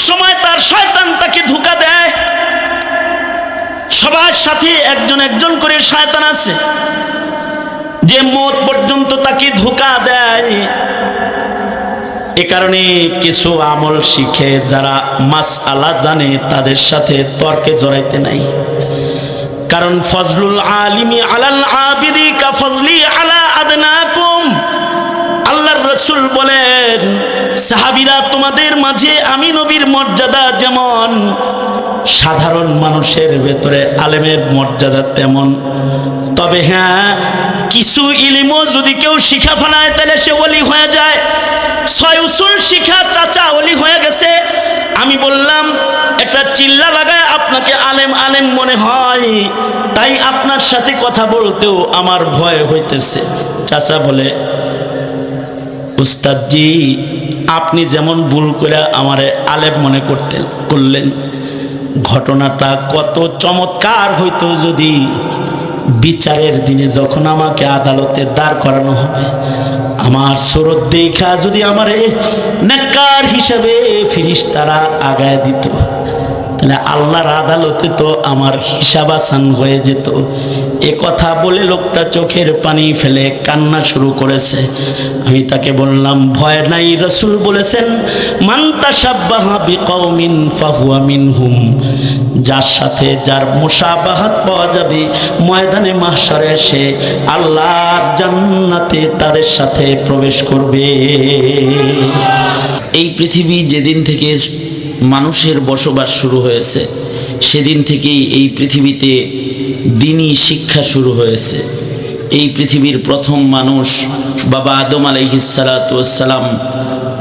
সময় তার শয়তান তাকে ধোঁকা দেয়। সবার সাথে একজন একজন করে শয়তান আছে যে মওত পর্যন্ত তাকে ধোঁকা দেয়। এ কারণে কিছু আমল শিখে যারা মাসআলা জানে তাদের সাথে তর্কে জড়াইতে নাই। কারণ ফজলুল আলিমি আলাল আবিদি কা ফজলি আলা আদনাকুম। আল্লাহর রাসূল বলেন, সাহাবীরা তোমাদের মাঝে আমি নবীর মর্যাদা যেমন, সাধারণ মানুষের ভেতরে আলেমের মর্যাদা তেমন। তবে হ্যাঁ, কিছু ইলমও যদি কেউ শিখা ফেলায় তাহলে সে ওলি হয়ে যায়। 6 উসুল শিখা চাচা ওলি হয়ে গেছে। আমি বললাম একটা চিল্লা লাগায় আপনাকে আলেম আলেম মনে হয়, তাই আপনার সাথে কথা বলতেও আমার ভয় হইতেছে। চাচা বলে, উস্তাদজি আপনি যেমন ভুল করে আমারে আলেম মনে করলেন, ঘটনাটা কত চমৎকার হইতো যদি বিচারের দিনে যখন আমাকে আদালতে দাঁড় করানো হবে, আমার সুরত দেখা যদি আমারে নেককার হিসেবে ফেরেশতারা আগায় দিত, তাহলে আল্লাহর আদালতে তো আমার হিসাব আসান হয়ে যেত। এ কথা বলে লোকটা চোখের পানি ফেলে কান্না শুরু করেছে। আমি তাকে বললাম, ভয় নাই, রাসূল বলেছেন মান তাশাব্বাহা বিকওমিন ফাহুয়া মিনহুম। যার সাথে যার মুশাবাহাত পাওয়া যাবে ময়দানে মাহশারে সে আল্লাহর জান্নাতে তাদের সাথে প্রবেশ করবে। এই পৃথিবী যেদিন থেকে মানুষের বসবাস শুরু হয়েছে সেদিন থেকেই এই পৃথিবীতে দ্বীনি শিক্ষা শুরু হয়েছে। এই পৃথিবীর প্রথম মানুষ বাবা আদম আলাইহিস সালাতু ওয়াস সালাম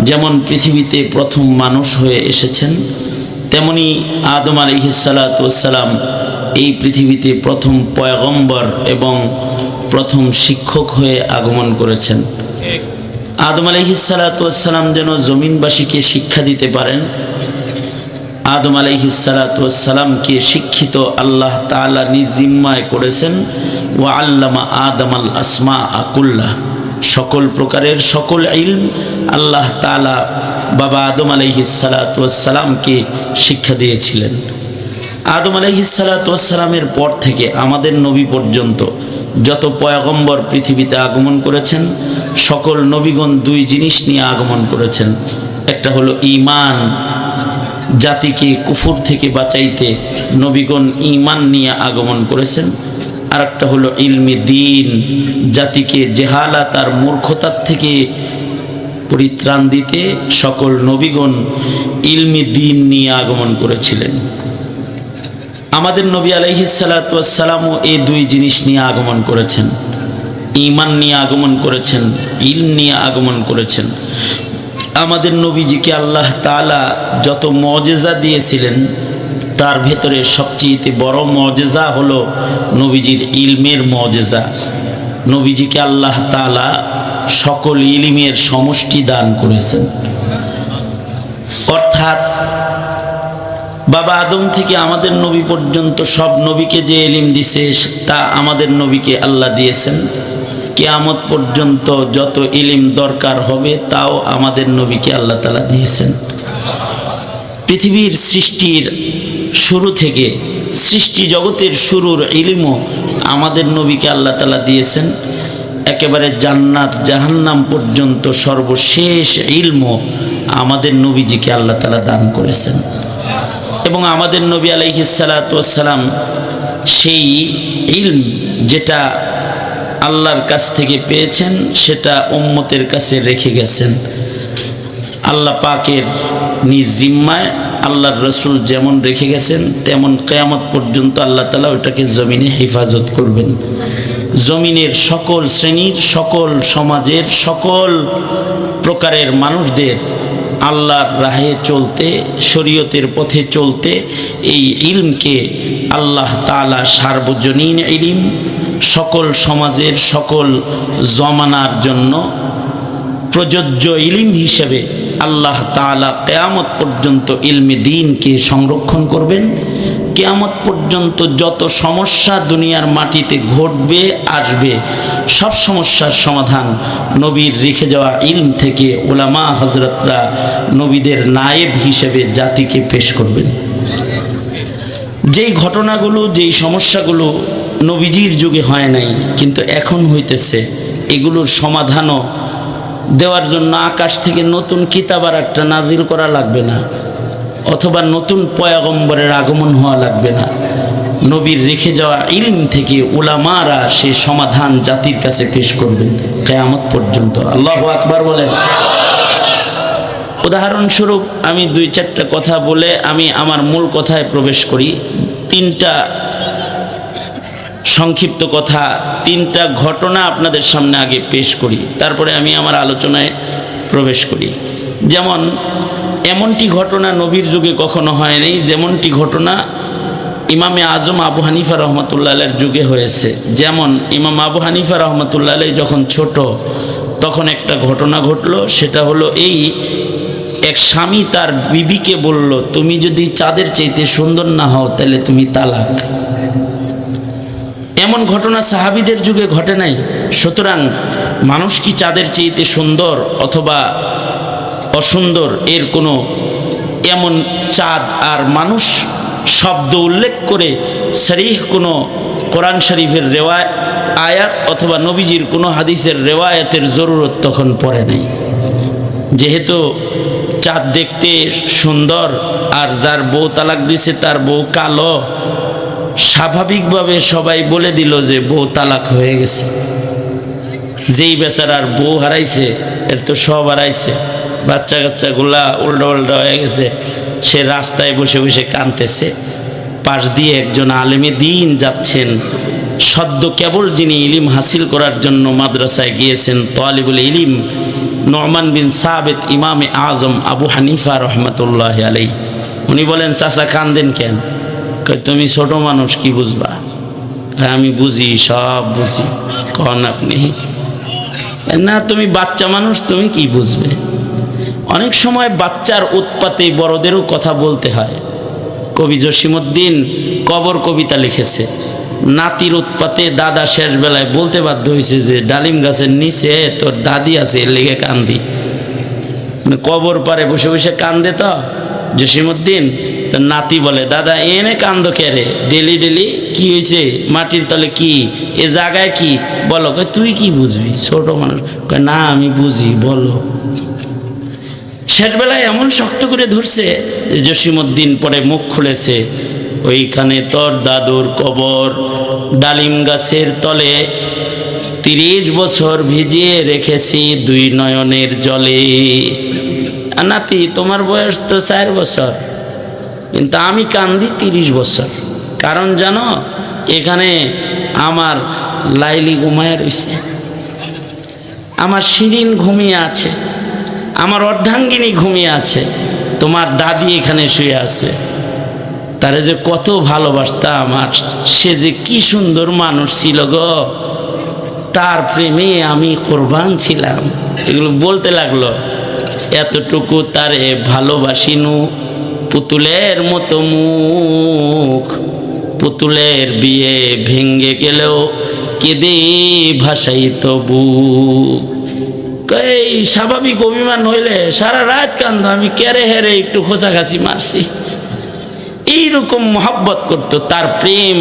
যেমন পৃথিবীতে প্রথম মানুষ হয়ে এসেছেন, তেমনি আদম আলাইহিস সালাতু ওয়াস সালাম এই পৃথিবীতে প্রথম পয়গম্বর এবং প্রথম শিক্ষক হয়ে আগমন করেছেন। আদম আলাইহিস সালাতু ওয়াস সালাম যেন জমিনবাসীকে শিক্ষা দিতে পারেন, আদম আলাইহিস সালাতু ওয়াস সালামকে শিক্ষিত আল্লাহ তাআলা নিজ জিম্মায় করেছেন। ওয়া আল্লামা আদমাল আসমাআ কুল্লাহ, সকল প্রকারের সকল ইলম আল্লাহ তাআলা বাবা আদম আলাইহিস সালাতু ওয়াস সালামকে শিক্ষা দিয়েছিলেন। আদম আলাইহিস সালাতু ওয়াস সালামের পর থেকে আমাদের নবী পর্যন্ত যত পয়গম্বর পৃথিবীতে আগমন করেছেন, সকল নবীগণ দুই জিনিস নিয়ে আগমন করেছেন। একটা হলো ঈমান, জাতিকে কুফর থেকে বাঁচাইতে নবীগণ ঈমান নিয়ে আগমন করেছেন। আর একটা হলো ইলমি দ্বীন, জাতিকে জেহালাত আর মূর্খতার থেকে পরিত্রাণ দিতে সকল নবীগণ ইলমি দ্বীন নিয়ে আগমন করেছিলেন। আমাদের নবী আলাইহিস সালাতু ওয়াস সালামও এই দুই জিনিস নিয়ে আগমন করেছেন, ঈমান নিয়ে আগমন করেছেন, ইলম নিয়ে আগমন করেছেন। আমাদের নবীজিকে আল্লাহ তাআলা যত মুজিজা দিয়েছিলেন তার ভেতরে সবচেয়ে বড় মুজিজা হলো নবীজির ইলমের মুজিজা। নবীজিকে আল্লাহ তাআলা সকল ইলমের সমষ্টি দান করেছেন। অর্থাৎ বাবা আদম থেকে আমাদের নবী পর্যন্ত সব নবীকে যে ইলম দিয়েছে তা আমাদের নবীকে আল্লাহ দিয়েছেন। কিয়ামত পর্যন্ত যত ইলম দরকার হবে তাও আমাদের নবীকে আল্লাহ তাআলা দিয়েছেন। পৃথিবীর সৃষ্টির শুরু থেকে সৃষ্টি জগতের শুরুর ইলমও আমাদের নবীকে আল্লাহ তাআলা দিয়েছেন। একেবারে জান্নাত জাহান্নাম পর্যন্ত সর্বশেষ ইলমও আমাদের নবীজিকে আল্লাহ তাআলা দান করেছেন। এবং আমাদের নবী আলাইহিস সালাতু ওয়াস সালাম সেই ইলম যেটা আল্লাহর কাছ থেকে পেয়েছেন সেটা উম্মতের কাছে রেখে গেছেন। আল্লাহ পাকের নিজ জিম্মায় আল্লাহর রাসূল যেমন রেখে গেছেন তেমন কিয়ামত পর্যন্ত আল্লাহ তাআলা ওটাকে জমিনে হেফাজত করবেন। জমিনের সকল শ্রেণীর, সকল সমাজের, সকল প্রকারের মানুষদের আল্লাহর রাহে চলতে, শরীয়তের পথে চলতে এই ইলমকে আল্লাহ তাআলা সার্বজনীন ইলম, সকল সমাজের সকল জমানার জন্য প্রযোজ্য ইলম হিসেবে আল্লাহ তাআলা কিয়ামত পর্যন্ত ইলমে দ্বীনকে সংরক্ষণ করবেন। কিয়ামত পর্যন্ত যত সমস্যা দুনিয়ার মাটিতে ঘটবে আসবে, সব সমস্যার সমাধান নবীর রেখে যাওয়া ইলম থেকে উলামা হযরতরা নবীদের নায়েব হিসেবে জাতিকে পেশ করবেন। যেই ঘটনাগুলো, যেই সমস্যাগুলো নবীজির যুগে হয় নাই কিন্তু এখন হইতেছে, এগুলোর সমাধানও দেওয়ার জন্য আকাশ থেকে নতুন কিতাব আর একটা নাজিল করা লাগবে না, অথবা নতুন পয়গম্বরের আগমন হওয়া লাগবে না। নবীর রেখে যাওয়া ইলম থেকে উলামারা সে সমাধান জাতির কাছে পেশ করবেন কিয়ামত পর্যন্ত। আল্লাহু আকবার বলেন। উদাহরণস্বরূপ আমি 2-4টা কথা বলে আমি আমার মূল কথায় প্রবেশ করি। 3টা সংক্ষিপ্ত কথা, 3টা ঘটনা আপনাদের সামনে আগে পেশ করি, তারপরে আমি আমার আলোচনায় প্রবেশ করি। যেমন এমনটি ঘটনা নবীর যুগে কখনো হয় নাই, যেমনটি ঘটনা ইমামে আজম আবু হানিফা রহমতুল্লাহ আলাইহির যুগে হয়েছে। যেমন ইমাম আবু হানিফা রহমতুল্লাহ আলাইহি যখন ছোট তখন একটা ঘটনা ঘটলো, সেটা হলো এই, এক স্বামী তার বিবিকে বলল, তুমি যদি চাঁদের চাইতে সুন্দর না হও তাহলে তুমি তালাক। এমন ঘটনা সাহাবীদের যুগে ঘটে নাই। সুতরাং মানুষ কি চাঁদের চাইতে সুন্দর অথবা অসুন্দর এর কোনো এমন চাঁদ আর মানুষ শব্দ উল্লেখ করে সরিহ কোনো কোরআন শরীফের আয়াত অথবা নবীজির কোনো হাদিসের রেওয়ায়াতের জরুরত তখন পড়ে নাই। যেহেতু চাঁদ দেখতে সুন্দর আর যার বউ তালাক দিছে তার বউ কালো, স্বাভাবিকভাবে সবাই বলে দিল যে বউ তালাক হয়ে গেছে। যেই বেচারার বউ হারাইছে এর তো সব হারাইছে, বাচ্চা কাচ্চাগুলা উল্টা উল্টা হয়ে গেছে। সে রাস্তায় বসে বসে কাঁদতেছে। পাশ দিয়ে একজন আলেমে দ্বীন যাচ্ছেন, সদ্য কেবল যিনি ইলিম হাসিল করার জন্য মাদ্রাসায় গিয়েছেন, তালিবুল ইলিম নু'মান বিন সাবিত ইমামে আজম আবু হানিফা রহমতুল্লাহ আলাইহি। উনি বলেন, চাচা কান্দেন কেন? তুমি ছোট মানুষ, কি বুঝবা? আমি বুঝি, সব বুঝি। কন আপনি? না, তুমি বাচ্চা মানুষ, তুমি কি বুঝবে? অনেক সময় বাচ্চার উৎপাতে বড়দেরও কথা বলতে হয়। কবি জসিমউদ্দিন কবর কবিতা লিখেছে, নাতির উৎপাতে দাদা শেষ বেলায় বলতে বাধ্য হয়েছে যে ডালিম গাছের নিচে তোর দাদি আছে, এর লেগে কান্দি। কবর পারে বসে বসে কান্দে তো জসিমউদ্দিন। তো নাতি বলে, দাদা এনে কান্দ কেরে ডেলি ডেলি? কি হয়েছে? মাটির তলে কি, এ জায়গায় কি? বলো। তুই কি বুঝবি, ছোট মানুষ। না আমি বুঝি, বলো। শেষবেলায় এমন শক্ত করে ধরছে জসিমউদ্দিন পরে মুখ খুলেছে, ওইখানে তোর দাদুর কবর, ডালিম গাছের তলে 30 বছর ভিজিয়ে রেখেছি 2 নয়নের জলে। নাতি তোমার বয়স তো 4 বছর, কিন্তু আমি কান্দি 30 বছর। কারণ জানো, এখানে আমার লাইলি ঘুমায় রয়েছে, আমার শিরিন ঘুমিয়ে আছে, আমার অর্ধাঙ্গিনী ঘুমিয়ে আছে, তোমার দাদি এখানে শুয়ে আছে। তারে যে কত ভালোবাসতাম, আমার সে যে কি সুন্দর মানুষ ছিল গো, তার প্রেমে আমি কোরবান ছিলাম। এগুলো বলতে লাগলো। এতটুকু তারে ভালোবাসিনু, পুতুলের মতো মুখ, পুতুলের বিয়ে ভেঙ্গে গেলেও কেঁদে ভাসাই তবু। এই স্বাভাবিক অভিমান হইলে সারা রাত কান্দ, আমি কেড়ে হেরে একটু খোঁচাখাচি মারছি। এইরকম মহব্বত করতো। তার প্রেম,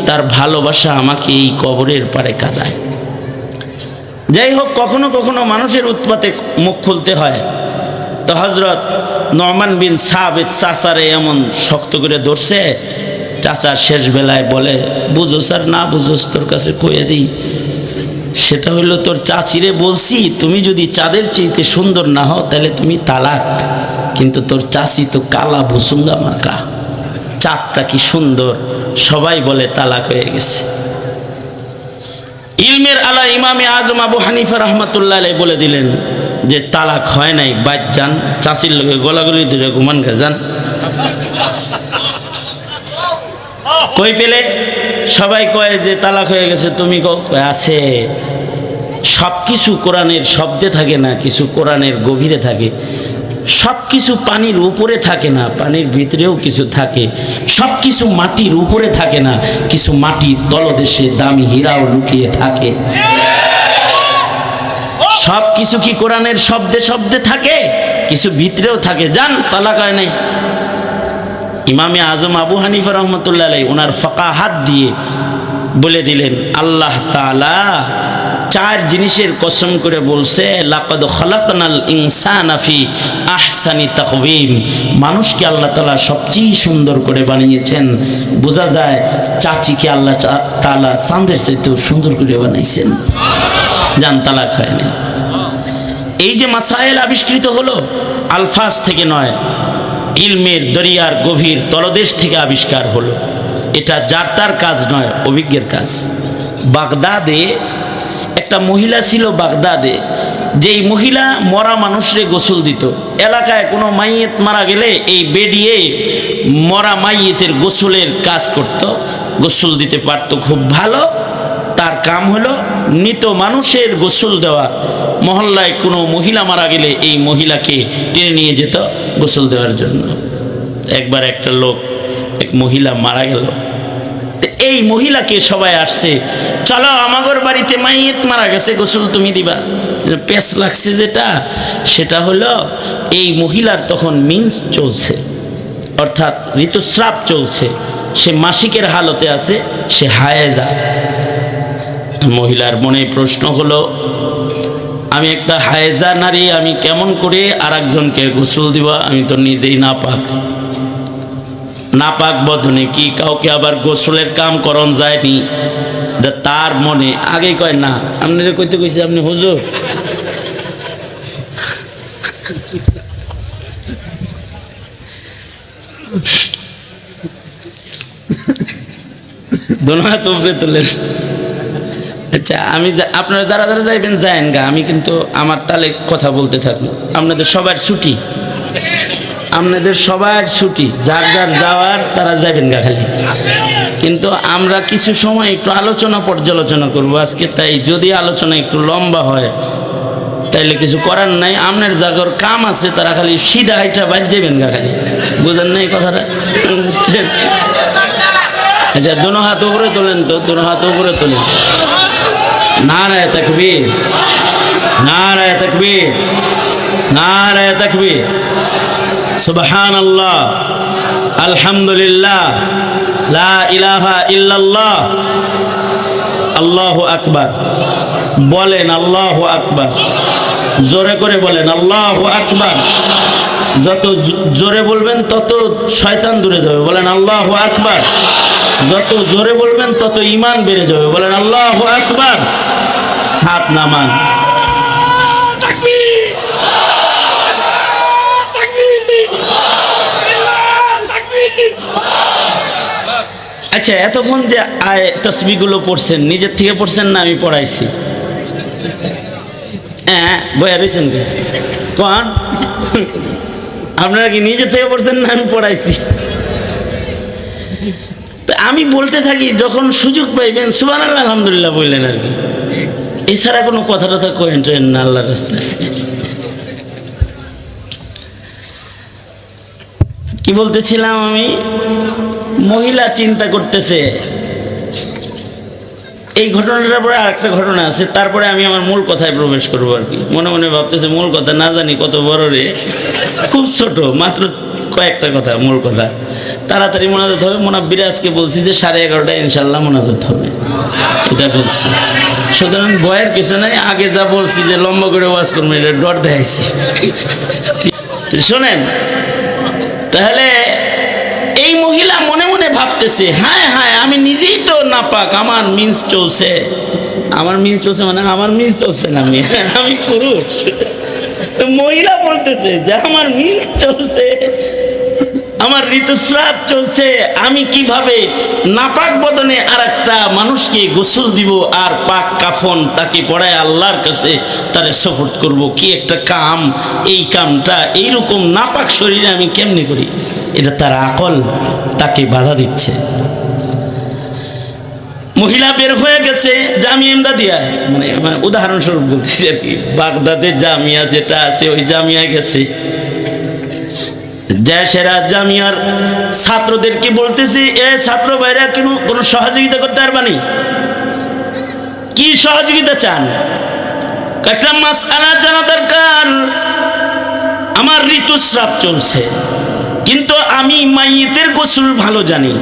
তার ভালোবাসা আমাকে এই কবরের পারে কাঁদায়। যাই হোক, কখনো কখনো মানুষের উৎপাতে মুখ খুলতে হয়। তো হযরত নু'মান বিন সাবিত চাচারে এমন শক্ত করে ধরছে, চাচার শেষ বেলায় বলে, বুঝোস আর না বুঝোস তোর কাছে কয়ে দিই, সেটা হইলো তোর চাচিরে বলছি তুমি যদি চাঁদের চাইতে সুন্দর না হও তাহলে তুমি তালাক। কিন্তু তোর চাচি তো কালা ভুসুঙ্গা মার্কা, চাঁদটা কি সুন্দর, সবাই বলে তালাক হয়ে গেছে। ইলমের আলা ইমামে আজম আবু হানিফা রহমতুল্লাহ আলাইহি বলে দিলেন যে তালাক হয় নাই, বাইর যান, চাচির লোকে গলাগলি ধরে ঘুমান গে যান। কই পেলে? সবাই কয় যে তালাক হয়ে গেছে, তুমি আছে। সব কিছু কোরআনের শব্দে থাকে না, কিছু কোরআনের গভীরে থাকে। সব কিছু পানির উপরে থাকে না, পানির ভিতরেও কিছু থাকে। সব কিছু মাটির উপরে থাকে না, কিছু মাটির তলদেশে দামি হীরাও লুকিয়ে থাকে। সব কিছু কি কোরআনের শব্দে শব্দে থাকে? কিছু ভিতরেও থাকে। জান তালাক হয় নাই। ইমামে আজম আবু হানিফা রহমতুল্লাহ আলাইহি ওনার ফাকাহাত দিয়ে বলে দিলেন, আল্লাহ তাআলা চার জিনিসের কসম করে বলছে, লাকাদ খালাকনাল ইনসানা ফি আহসানি তাকওয়িম। মানুষকে আল্লাহ তাআলা সবচেয়ে সুন্দর করে বানিয়েছেন। বোঝা যায় চাচিকে আল্লাহ তাআলা চাঁদের চাইতেও সুন্দর করে বানাইছেন। জান তালাক হয় নাই। এই যে মাসাইল আবিষ্কৃত হলো, আলফাজ থেকে নয়, ইলমের দরিয়ার গভীর তলদেশ থেকে আবিষ্কার হলো। এটা যার তার কাজ নয়, অভিজ্ঞের কাজ। বাগদাদে একটা মহিলা ছিল, বাগদাদে, যেই মহিলা মরা মানুষরে গোসল দিত। এলাকায় কোনো মাইয়েত মারা গেলে এই বেডিয়ে মরা মাইয়েতের গোসলের কাজ করত, গোসল দিতে পারত খুব ভালো। তার কাম হলো মৃত মানুষের গোসল দেওয়া। মহল্লায় কোনো মহিলা মারা গেলে এই মহিলাকে টেনে নিয়ে যেত গোসল দেওয়ার জন্য। একবার একটা লোক, এক মহিলা মারা গেল। এই মহিলাকে সবাই আসছে, চলো আমাগর বাড়িতে মাইয়েত মারা গেছে, গোসল তুমি দিবা। পেস লাগছে যেটা, সেটা হলো এই মহিলার তখন মিন্স চলছে, অর্থাৎ ঋতুস্রাব চলছে। সে মাসিকের হালতে আছে, সে হায়েজা। মহিলার মনে প্রশ্ন হলো, আমি একটা হায়েজা নারী, আমি কেমন করে আর একজনকে গোসল দিব? আমি তো নিজেই নাপাক। নাপাক বদনে কি কাউকে আবার গোসলের কাম করন যায়নি? তার মনে আগেই কয় না, আপনারা কইতে কইছি আপনি হুজুর। দোনা তোপরে তোলেন। আচ্ছা, আমি আপনারা যারা যারা যাইবেন যায়েন গা, আমি কিন্তু আমার তালে কথা বলতে থাকবো। আপনাদের সবার ছুটি, আপনাদের সবার ছুটি, যার যার যাওয়ার তারা যাবেন গা খালি। কিন্তু আমরা কিছু সময় একটু আলোচনা পর্যালোচনা করব আজকে। তাই যদি আলোচনা একটু লম্বা হয় তাইলে কিছু করার নাই। আপনার জাগর কাম আছে, তারা খালি সিধা হাইটা বাদ যাবেন গা খালি। বুঝেন নাই কথাটা? বুঝছেন? আচ্ছা, দোনো হাত উপরে তোলেন তো, দোনো হাত উপরে তোলেন। নারায়ে তাকবীর, নারায়ে তাকবীর, নারায়ে তাকবীর। সুবহানাল্লাহ, আলহামদুলিল্লাহ, লা ইলাহা ইল্লাল্লাহ, আল্লাহু আকবার। বলেন আল্লাহু আকবার, জোরে করে বলেন আল্লাহু আকবার। যত জোরে বলবেন তত শয়তান দূরে যাবে। বলেন আল্লাহু আকবার। যত জোরে বলবেন তত ঈমান বেড়ে যাবে। বলেন আল্লাহু আকবার। হাত নামান। আচ্ছা, এতক্ষণ যে তসবিহগুলো পড়ছেন, নিজের থেকে পড়ছেন না আমি পড়াইছি? হ্যাঁ, বয়া রয়েছেন কি কন? আপনারা কি নিজে থেকে পড়ছেন না আমি পড়াইছি? আমি বলতে থাকি, যখন সুযোগ পাইবেন সুবহানাল্লাহ আলহামদুলিল্লাহ বললেন আর কি। এছাড়া কোনো কথা টথা করেন না আল্লাহর রাস্তায়। কি বলতেছিলাম আমি? মহিলা চিন্তা করতেছে। এই ঘটনাটার পরে আরেকটা ঘটনা আছে, তারপরে আমি আমার মূল কথায় প্রবেশ করবো আর কি। মনে মনে ভাবতেছে মূল কথা না জানি কত বড় রে, খুব ছোট, মাত্র কয়েকটা কথা। মূল কথা তাড়াতাড়ি মোনাজাত হবে। মোনাব্বিরে আজকে বলছি যে 11:30টায় ইনশাল্লাহ মোনাজাত হবে, এটা বলছি। সুতরাং ভয়ের কিছু নাই। আগে যা বলছি যে লম্বা করে ওয়াজ করবেন, এটা ডর দেখাইছি। শোনেন তাহলে, এই মহিলা মনে মনে ভাবতেছে, হ্যাঁ হ্যাঁ আমি নিজেই তো নাপাক, আমার মিন্স চলছে। আমার মিন্স চলছে মানে আমার মিন্স চলছে না, আমি পুরুষ। মহিলা বলতেছে যে আমার মিন্স চলছে, আমার ঋতুস্রাব চলছে, আমি কিভাবে নাপাক বদনে আর একটা মানুষকে গোসল দিব আর পাক কাফন তাকে পড়ায় আল্লাহর কাছে তারে সফট করব। কি একটা কাম! এই কামটা এইরকম নাপাক শরীরে আমি কেমনি করি? এটা তার আকল তাকে বাধা দিচ্ছে। মহিলা বের হয়ে গেছে জামিয়া এমদাদিয়া, মানে উদাহরণস্বরূপ বলতেছি আর কি। বাগদাদের জামিয়া যেটা আছে ওই জামিয়া গেছে। দেশেরা জামিয়ার ছাত্রদেরকে বলতেছি, এ ছাত্র ভাইরা কোনো সহযোগিতা করতে পারবানি? কি সহযোগিতা চান? একটা মাসআলা জানা দরকার। আমার ঋতুস্রাব চলছে, কিন্তু আমি মাইয়িতের গোসল ভালো জানি।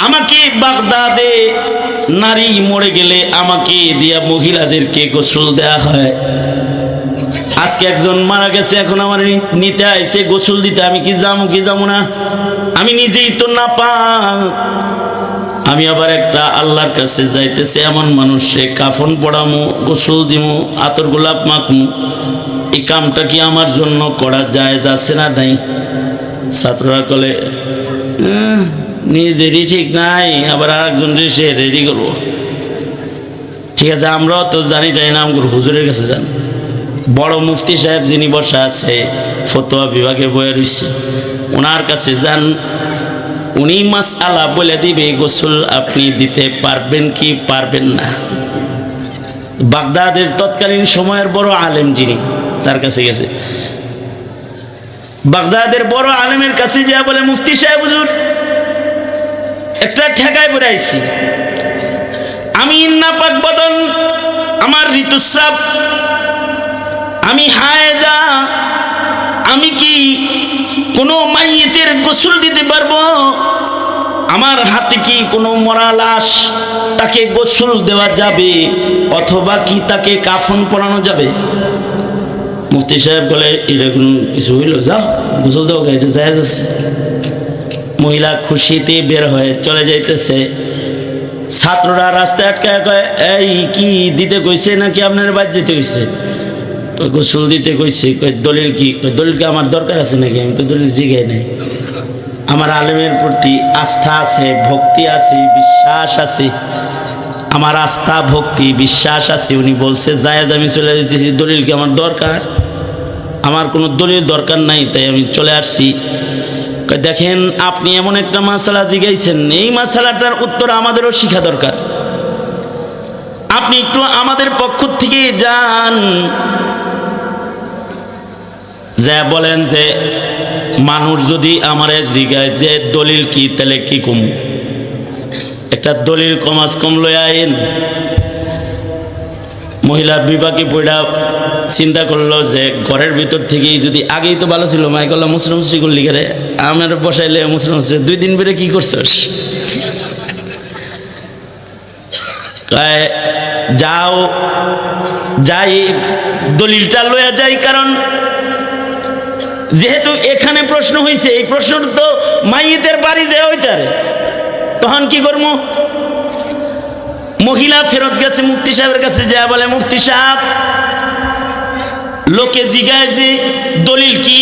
আমাকে বাগদাদে নারী মরে গেলে আমাকে দিয়া মহিলাদেরকে গোসল দেয়া হয়। আজকে একজন মারা গেছে, এখন আমার নিতে আইছে গোসল দিতে, আমি কি যাবো না? আমি নিজেই তো না পাক। আমি আবার একটা আল্লাহর কাছে যাইতেছে এমন মানুষে কাফন পড়ামো, গোসল দিমু, আতর গোলাপ মাখমু, এই কামটা কি আমার জন্য করা জায়েজ আছে না নাই? ছাত্ররা বলে নিজেরই ঠিক নাই, আবার আরেকজন সে রেডি করবো। ঠিক আছে, আমরাও তো জানি তাই না, আমগুলো হুজুরের কাছে যান। বড় মুফতি সাহেব যিনি বসা আছে ফতোয়া বিভাগে বয়ে রয়েছে, ওনার কাছে যান, উনি মাসআলা বলে দিবে গোসল আপনি দিতে পারবেন কি পারবেন না। বাগদাদের তৎকালীন সময়ের বড় আলেম যিনি, তার কাছে গেছে। বাগদাদের বড় আলেমের কাছে যা বলে, মুফতি সাহেব হুজুর একটা ঠেকায় পড়ে আইছি, আমি নাপাক বদন, আমার ঋতুস্রাব, আমি হায়েজা, আমি কি কোনো মাইয়িতের গোসল দিতে পারবো? আমার হাতে কি কোনো মরা লাশ, তাকে গোসল দেওয়া যাবে অথবা কি তাকে কাফন পরানো যাবে? মুফতি সাহেব বলে এরকম কিছু হইল, যাও গোসল দেওয়া, এটা জায়েজ আছে। মহিলা খুশিতে বের হয়ে চলে যাইতেছে। ছাত্ররা রাস্তায় আটকায় কয়, এই কি দিতে কইছে নাকি আপনার বাদ যেতে কইছে? গোসল দিতে কইছে। দলিল কি? দলিলকে আমার দরকার আছে নাকি? আমি তো দলিল জিগাই নাই। আমার আলেমের প্রতি আস্থা আছে, ভক্তি আছে, বিশ্বাস আছে। আমার আস্থা, ভক্তি, বিশ্বাস আছে। উনি বলছে জায়েজ, আমি চলে যেতেছি। দলিল কি আমার দরকার? আমার কোনো দলিল দরকার নাই, তাই আমি চলে আসছি। দেখেন, আপনি এমন একটা মাসালা জিগাইছেন, এই মাসালাটার উত্তর আমাদেরও শিখা দরকার। আপনি একটু আমাদের পক্ষ থেকে যান, যা বলেন যে মানুষ যদি আমারে জিগায় যে দলিল কি, তাহলে কি কম, একটা দলিল কমাস কম লয়ে আইন। মহিলা বিবাকে পড়া চিন্তা করলো যে ঘরের ভিতর থেকেই যদি, আগেই তো ভালো ছিল, মাই করলাম মুসলিম করলি করে, আমার বসাইলে মুসলিম 2 দিন বেড়ে কি করছস? যাও, যাই দলিলটা লইয়া যাই, কারণ যেহেতু এখানে প্রশ্ন হয়েছে, এই প্রশ্ন তো মাইয়িতের বাড়ি যে হইতারে, তখন কি করবো? মহিলা ফেরত গেছে মুফতি সাহেবের কাছে, যা বলে, মুফতি সাহেব লোকে জিগায় যে দলিল কি,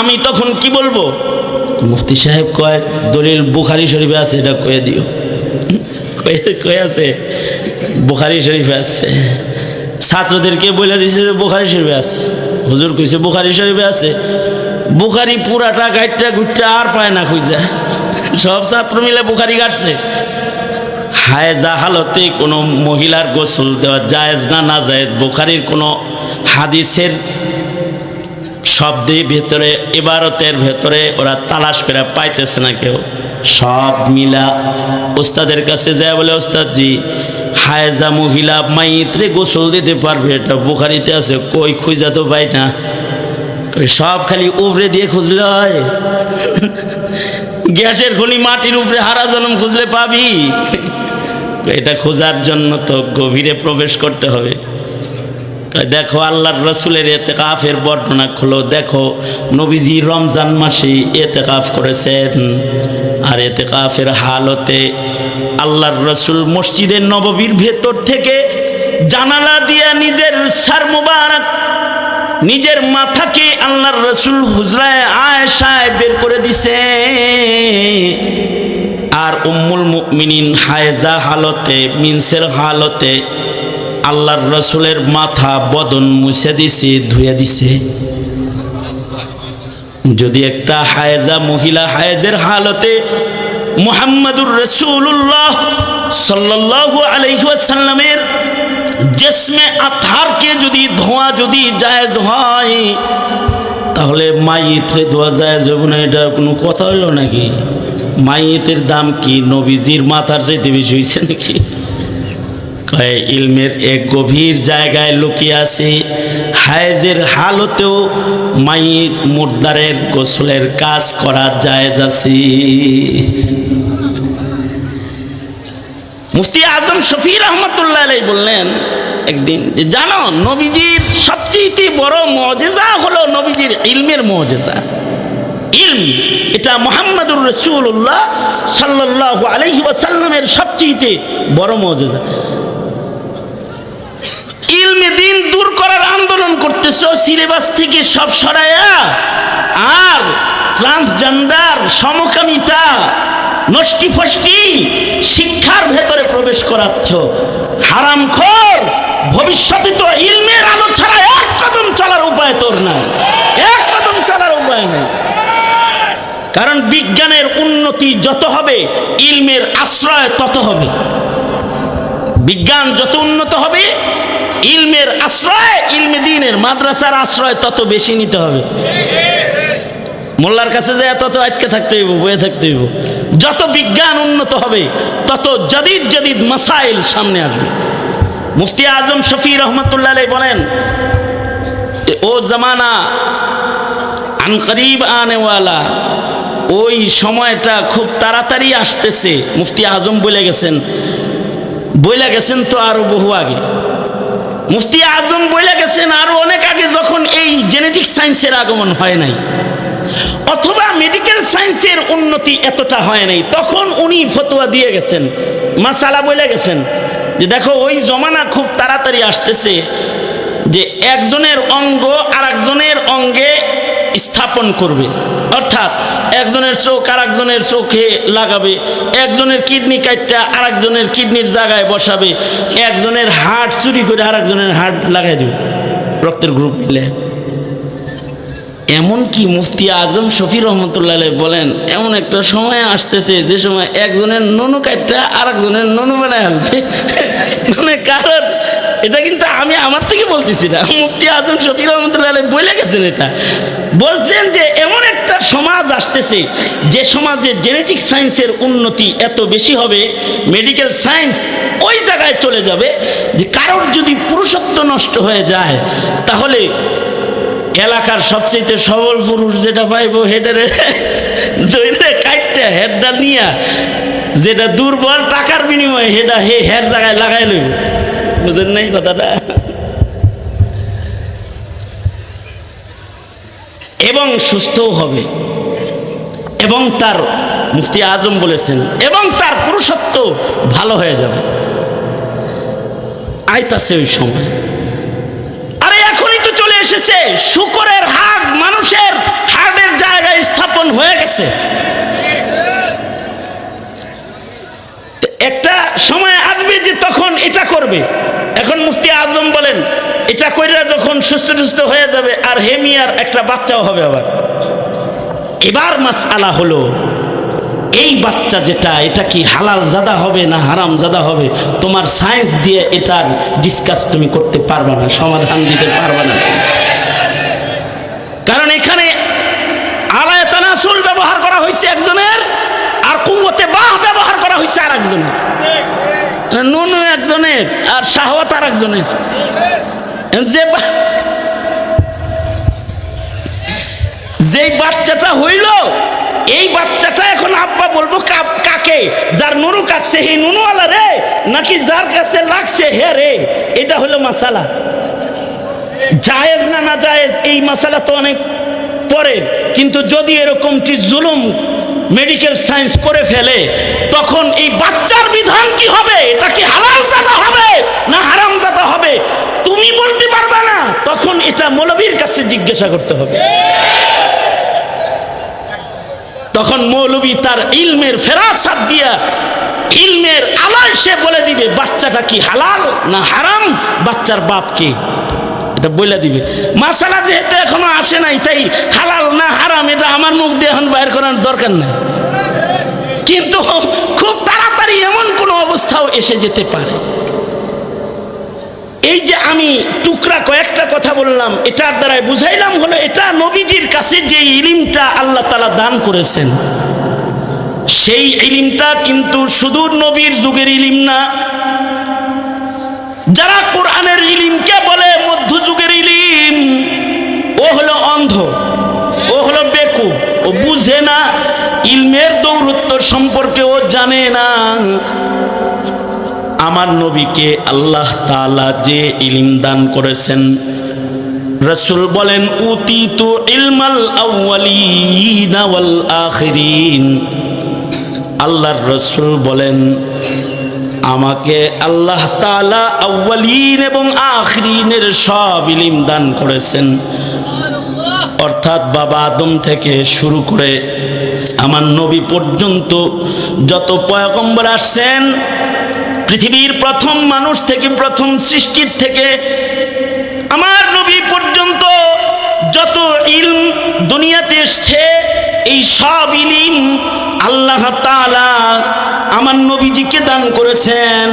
আমি তখন কি বলবো? মুফতি সাহেব কয়, দলিল বুখারী শরীফে আছে, এটা কয়ে দিও। কয়ে আছে, বুখারী শরীফে আছে। ছাত্রদেরকে বলে দিছে যে বুখারী শরীফে আছে। হুজুর কইছে বুখারী শরীফে আছে। বুখারী পুরাটা গাইটটা ঘুরটা আর পায় না খুঁজে, সব ছাত্র মিলে বুখারী কাটছে। হায়েজা হালতে কোনো মহিলার গোসল দেওয়া জায়েজ না না জায়েজ, বুখারীর কোনো হাদিসের শব্দের ভেতরে, ইবারতের ভেতরে ওরা তালাশ করে পাইতেছে না কেউ। সব মিলা ওস্তাদের কাছে যায়, বলে ওস্তাদ জি, হায়েজা মহিলা মাইয়িতরে গোসল দিতে পারবে, এটা বুখারীতে আছে। কই খুঁজা তো পাই না। সব খালি উপরে দিয়ে খুঁজলে হয়? গ্যাসের খনি মাটির উপরে হারা জনম খুঁজলে পাবি? এটা খোঁজার জন্য তো গভীরে প্রবেশ করতে হবে। দেখো আল্লাহর রসুলের ইতিকাফের বর্ণনা খোলো, দেখো নবীজি রমজান মাসে ইতিকাফ করেছেন। আর ইতিকাফের হালতে আল্লাহর রসুল মসজিদের নববীর ভেতর থেকে জানালা দিয়া নিজের সার মুবারক, নিজের মাথাকে আল্লাহর রসুল হুজরায়ে আয়েশায় বের করে দিছে। আর উম্মুল মুমিনিন হায়েজা হালতে, মিনসের হালতে আল্লাহর রসুলের মাথা বদন মুছে দিছে, ধুয়ে দিছে। যদি একটা হায়েজা মহিলা হায়েজের হালতে মুহাম্মাদুর রাসূলুল্লাহ সাল্লাল্লাহু আলাইহি ওয়াসাল্লামের জিসমে আতহারকে যদি ধোয়া যদি জায়েজ হয়, তাহলে মাইয়িতরে দোয়া যায় যাব না, এটা কোনো কথা হলো নাকি? মাইয়িতের দাম কি নবীজির মাথার চাইতে বেশি হয়েছে নাকি? কয় ইলমের এক গভীর জায়গায় লুকিয়ে আছে। হায়েজের হালতেও মাইয়িত মুর্দারের গোসলের কাজ করা জায়েজ আছে। মুফতি আজম শফি রহমতুল্লাহ আলাইহি বললেন একদিন যে জানো নবীজির সবচেয়ে বড় মুজিজা হলো নবীজির ইলমের মুজিজা। ইলম এটা মুহাম্মদুর রাসূলুল্লাহ সাল্লাল্লাহু আলাইহি ওয়াসাল্লামের সবচেয়ে বড় মুজিজা। ইলমে দিন দূর করার আন্দোলন করতেছো, সিলেবাস থেকে সব সরায়া আর ট্রান্সজেন্ডার সমকামিতা নষ্টি ফষ্টি শিক্ষার ভেতরে প্রবেশ করাচ্ছ। হারামখোর, ভবিষ্যতে তো ইলমের আলো ছাড়া এক কদম চলার উপায় তোর নাই, এক কদম চলার উপায় নাই। কারণ বিজ্ঞানের উন্নতি যত হবে ইলমের আশ্রয় তত হবে। বিজ্ঞান যত উন্নত হবে ইলমের আশ্রয়, ইলমে দ্বীনের মাদ্রাসার আশ্রয় তত বেশি নিতে হবে। মোল্লার কাছে যায় তত আটকে থাকতে হইব, বয়ে থাকতে হইব। যত বিজ্ঞান উন্নত হবে তত জদিদ জদিদ মাসাইল সামনে আসবে। মুফতি আজম শফি রহমতুল্লাহ আলাইহি বলেন ও জামানা আন করিব আনে ওয়ালা, ওই সময়টা খুব তাড়াতাড়ি আসতেছে। মুফতি আজম বলে গেছেন তো আরো বহু আগে। মুফতি আজম বলে গেছেন আরো অনেক আগে, যখন এই জেনেটিক সায়েন্সের আগমন হয় নাই অথবা মেডিকেল সায়েন্সের উন্নতি এতটা হয় নাই, তখন উনি ফতোয়া দিয়ে গেছেন, মাসালা বলে গেছেন যে দেখো ওই জমানা খুব তাড়াতাড়ি আসতেছে যে একজনের অঙ্গ আর একজনের অঙ্গে স্থাপন করবে, অর্থাৎ একজনের চোখ আর একজনের চোখে লাগাবে, একজনের কিডনি কাটটা আর একজনের কিডনির জায়গায় বসাবে, একজনের হার্ট চুরি করে আর একজনের হার্ট লাগাই দেবে, রক্তের গ্রুপ মিলে। এমনকি মুফতি আজম শফি রহমতুল্লাহ আলাইহি বলেন এমন একটা সময় আসতেছে যে সময় একজনের ননু কাটটা আর একজনের ননু বানায় আনবে। মানে কারণ এটা কিন্তু আমি আমার থেকে বলতেছি না, মুফতি আজম শফি রহমতুল্লাহ আলাইহি বলে গেছেন। এটা বলছেন যে এমন একটা সমাজ আসতেছে যে সমাজে জেনেটিক সায়েন্সের উন্নতি এত বেশি হবে, মেডিকেল সায়েন্স ওই জায়গায় চলে যাবে যে কারোর যদি পুরুষত্ব নষ্ট হয়ে যায় তাহলে এলাকার সবচেয়ে সবল পুরুষ যেটা পাইব হেডারে দইরে কাটটা হেডটা নিয়া, যেটা দুর্বল টাকার বিনিময়ে হেডা হের জায়গায় লাগাই লইব। বুঝেন নাই কথাটা? এবং সুস্থও হবে, এবং তার মুফতি আজম বলেছেন এবং তার পুরুষত্ব ভালো হয়ে যাবে। আইতাছে ওই সময়, আরে এখনই তো চলে এসেছে। শুকরের হাড় মানুষের হাড়ের জায়গায় স্থাপন হয়ে গেছে। একটা সময় আসবে যে তখন এটা করবে। এখন মুফতি আজম বলেন এটা কইরা যখন সুস্থ সুস্থ হয়ে যাবে আর হেমিয়ার একটা বাচ্চাও হবে আবার। এবার মাসআলা হলো এই বাচ্চা যেটা, এটা কি হালাল জাদা হবে না হারাম জাদা হবে? তোমার সায়েন্স দিয়ে এটার ডিসকাস তুমি করতে পারবা না, সমাধান দিতে পারবা না। কারণ এখানে আলায়ে তানাসুল ব্যবহার করা হয়েছে একজনের, আর কুওয়াতে বাহ ব্যবহার করা হয়েছে আর একজনের। নুনু একজনের আর শাহওয়াত আর একজনের। যেই বাচ্চাটা হইল এই বাচ্চাটা এখন আব্বা বলবো কাকে? যার নুনু কাটছে হে নুনুওয়ালা রে, নাকি যার কাছে লাগছে হে রে? এটা হলো মাসালা। জায়েজ না না জায়েজ এই মাসালা তো অনেক পরে, কিন্তু যদি এরকমটি জুলুম মেডিকেল সায়েন্স করে ফেলে তখন এই বাচ্চার বিধান কি হবে? এটা কি হালাল জাদা হবে না হারাম জাদা হবে তুমি বলতে পারবে না। তখন এটা মৌলবীর কাছে জিজ্ঞাসা করতে হবে। তখন মৌলবী তার ইলমের ফেরাসাত দিয়া ইলমের আলোয় সে বলে দিবে বাচ্চাটা কি হালাল না হারাম, বাচ্চার বাপ কি, এটা বলে দিবে। মাসালা যেহেতু এখনো আসে নাই তাই হালাল না হারাম এটা আমার মুখ দিয়ে এখন বাইর করার দরকার নাই। কিন্তু খুব তাড়াতাড়ি এমন কোনো অবস্থাও এসে যেতে পারে। এই যে আমি টুকরা কয়েকটা কথা বললাম, এটার দ্বারাই বুঝাইলাম হলো এটা নবীজির কাছে যে ইলমটা আল্লাহ তাআলা দান করেছেন, সেই ইলমটা কিন্তু শুধু নবীর যুগের ইলম না। যারা কোরআনের ইলমকে বলে মধ্যযুগের ইলম, ও হলো অন্ধ, ও হলো বেকুব, ও বুঝে না, ইলমের দৌরত্ব সম্পর্কে ও জানে না। আমার নবীকে আল্লাহ তাআলা যে ইলম দান করেছেন, রাসূল বলেন উতিতু ইলমাল আউয়ালিনা ওয়াল আখিরিন। আল্লাহর রাসূল বলেন আমাকে আল্লাহ তাআলা আউয়ালিন এবং আখিরিনের সব ইলম দান করেছেন। অর্থাৎ বাবা আদম থেকে শুরু করে আমার নবী পর্যন্ত যত পয়গম্বর আসছেন, পৃথিবীর প্রথম মানুষ থেকে, প্রথম সৃষ্টির থেকে আমার নবী পর্যন্ত যত ইলম দুনিয়াতে এসছে, এই সব ইলম আল্লাহ তাআলা আমার নবীজিকে দান করেছেন।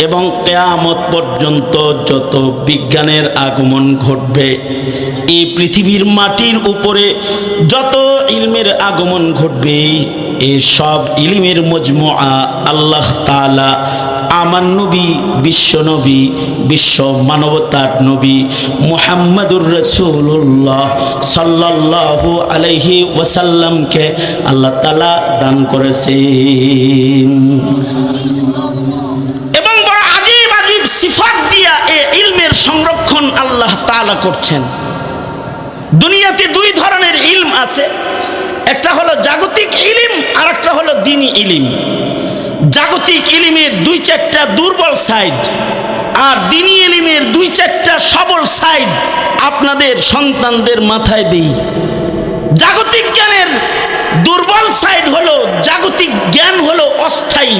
এবং কিয়ামত পর্যন্ত যত বিজ্ঞানের আগমন ঘটবে, এই পৃথিবীর মাটির উপরে যত ইলমের আগমন ঘটবে, এই সব ইলমের মজমুআ আল্লাহ তাআলা আমার নবী, বিশ্ব নবী, বিশ্ব মানবতার নবী মুহাম্মদুর রাসূলুল্লাহ সাল্লাল্লাহু আলাইহি ওয়াসাল্লামকে আল্লাহ তাআলা দান করেছেন। এবং বড় আজীব আজীব সিফাত দিয়া এই ইলমের সংরক্ষণ আল্লাহ তাআলা করছেন। দুনিয়াতে দুই ধরনের ইলম আছে, একটা হলো জাগতিক ইলম আর একটা হলো দ্বীনি ইলম। জাগতিক ইলমের দুই চারটা দুর্বল সাইড আর দ্বীনি ইলমের দুই চারটা সবল সাইড আপনাদের সন্তানদের মাথায় দেই। জাগতিক জ্ঞানের দুর্বল সাইড হলো, জাগতিক জ্ঞান হলো অস্থায়ী,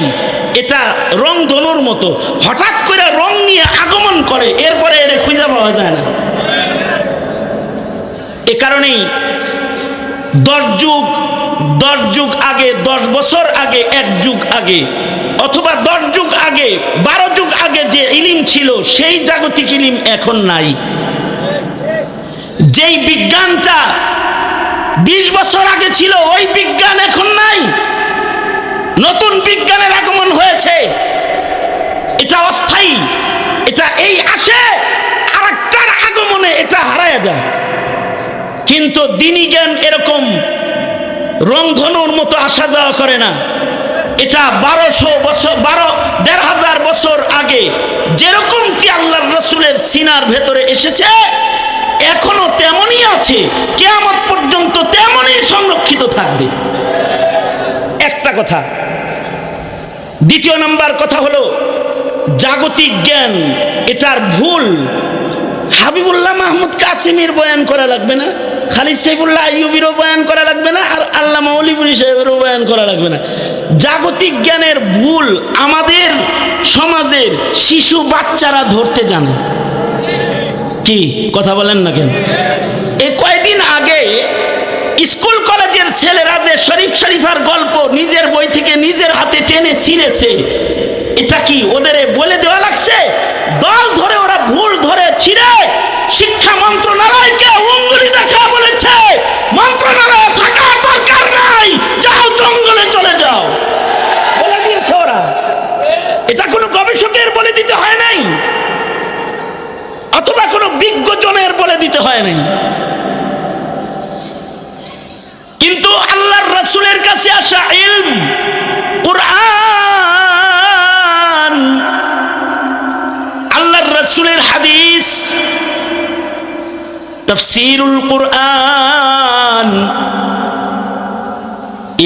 এটা রং ধনুর মতো, হঠাৎ করে রং নিয়ে আগমন করে, এরপরে এর খুঁজে পাওয়া যায় না। এ কারণেই 10 যুগ আগে, 10 বছর আগে, 1 যুগ আগে, অথবা 10 যুগ আগে, 12 যুগ আগে যে ইলম ছিল, সেই জাগতিক ইলম এখন নাই। যেই বিজ্ঞানটা 20 বছর আগে ছিল, ওই বিজ্ঞান এখন নাই। নতুন বিজ্ঞানের আগমন হয়েছে, এটা অস্থায়ী, এটা এই আসে আর একটার আগমনে এটা হারায় যায়। কিন্তু দ্বীনি জ্ঞান এরকম রংধনুর মতো আসা যাওয়া করে না। এটা 1200 বছর, 1500 বছর আগে যেরকম কি আল্লাহর রাসূলের সিনার ভেতরে এসেছে, এখনো তেমনই আছে, কিয়ামত পর্যন্ত তেমনই সংরক্ষিত থাকবে। একটা কথা। দ্বিতীয় নাম্বার কথা হলো জাগতিক জ্ঞান, এটার ভুল হাবিবুল্লাহ মাহমুদ কাসিমের বয়ান করা লাগবে না, খালিদ সাইফুল্লাহ আইয়ুবীরও বয়ান করা লাগবে না, আর আল্লামা ওলিপুরি সাহেবেরও বয়ান করা লাগবে না। জাগতিক জ্ঞানের ভুল আমাদের সমাজের শিশু বাচ্চারা ধরতে জানে। কি কথা বলেন না কেন? এই কয়েকদিন আগে স্কুল কলেজের ছেলেরা যে শরীফার গল্প নিজের বই থেকে নিজের হাতে টেনে ছিঁড়েছে, এটা কি ওদের বলে দেওয়া লাগছে? দল ধরে ওরা ভুল ধরে ছিঁড়ে শিক্ষা মন্ত্রণালয়কে অঙ্গুলি দেখা বলেছে, মন্ত্রণালয়ে থাকার দরকার নাই, যাও জঙ্গলে চলে যাও বলে দিয়েছে ওরা। এটা কোনো গবেষকের বলে দিতে হয় নাই, অথবা কোনো বিজ্ঞজনের বলে দিতে হয় নাই। কিন্তু আল্লাহর রাসূলের কাছে আসা ইলম, কুরআন, আল্লাহর রাসূলের হাদিস, তাফসীরুল কুরআন,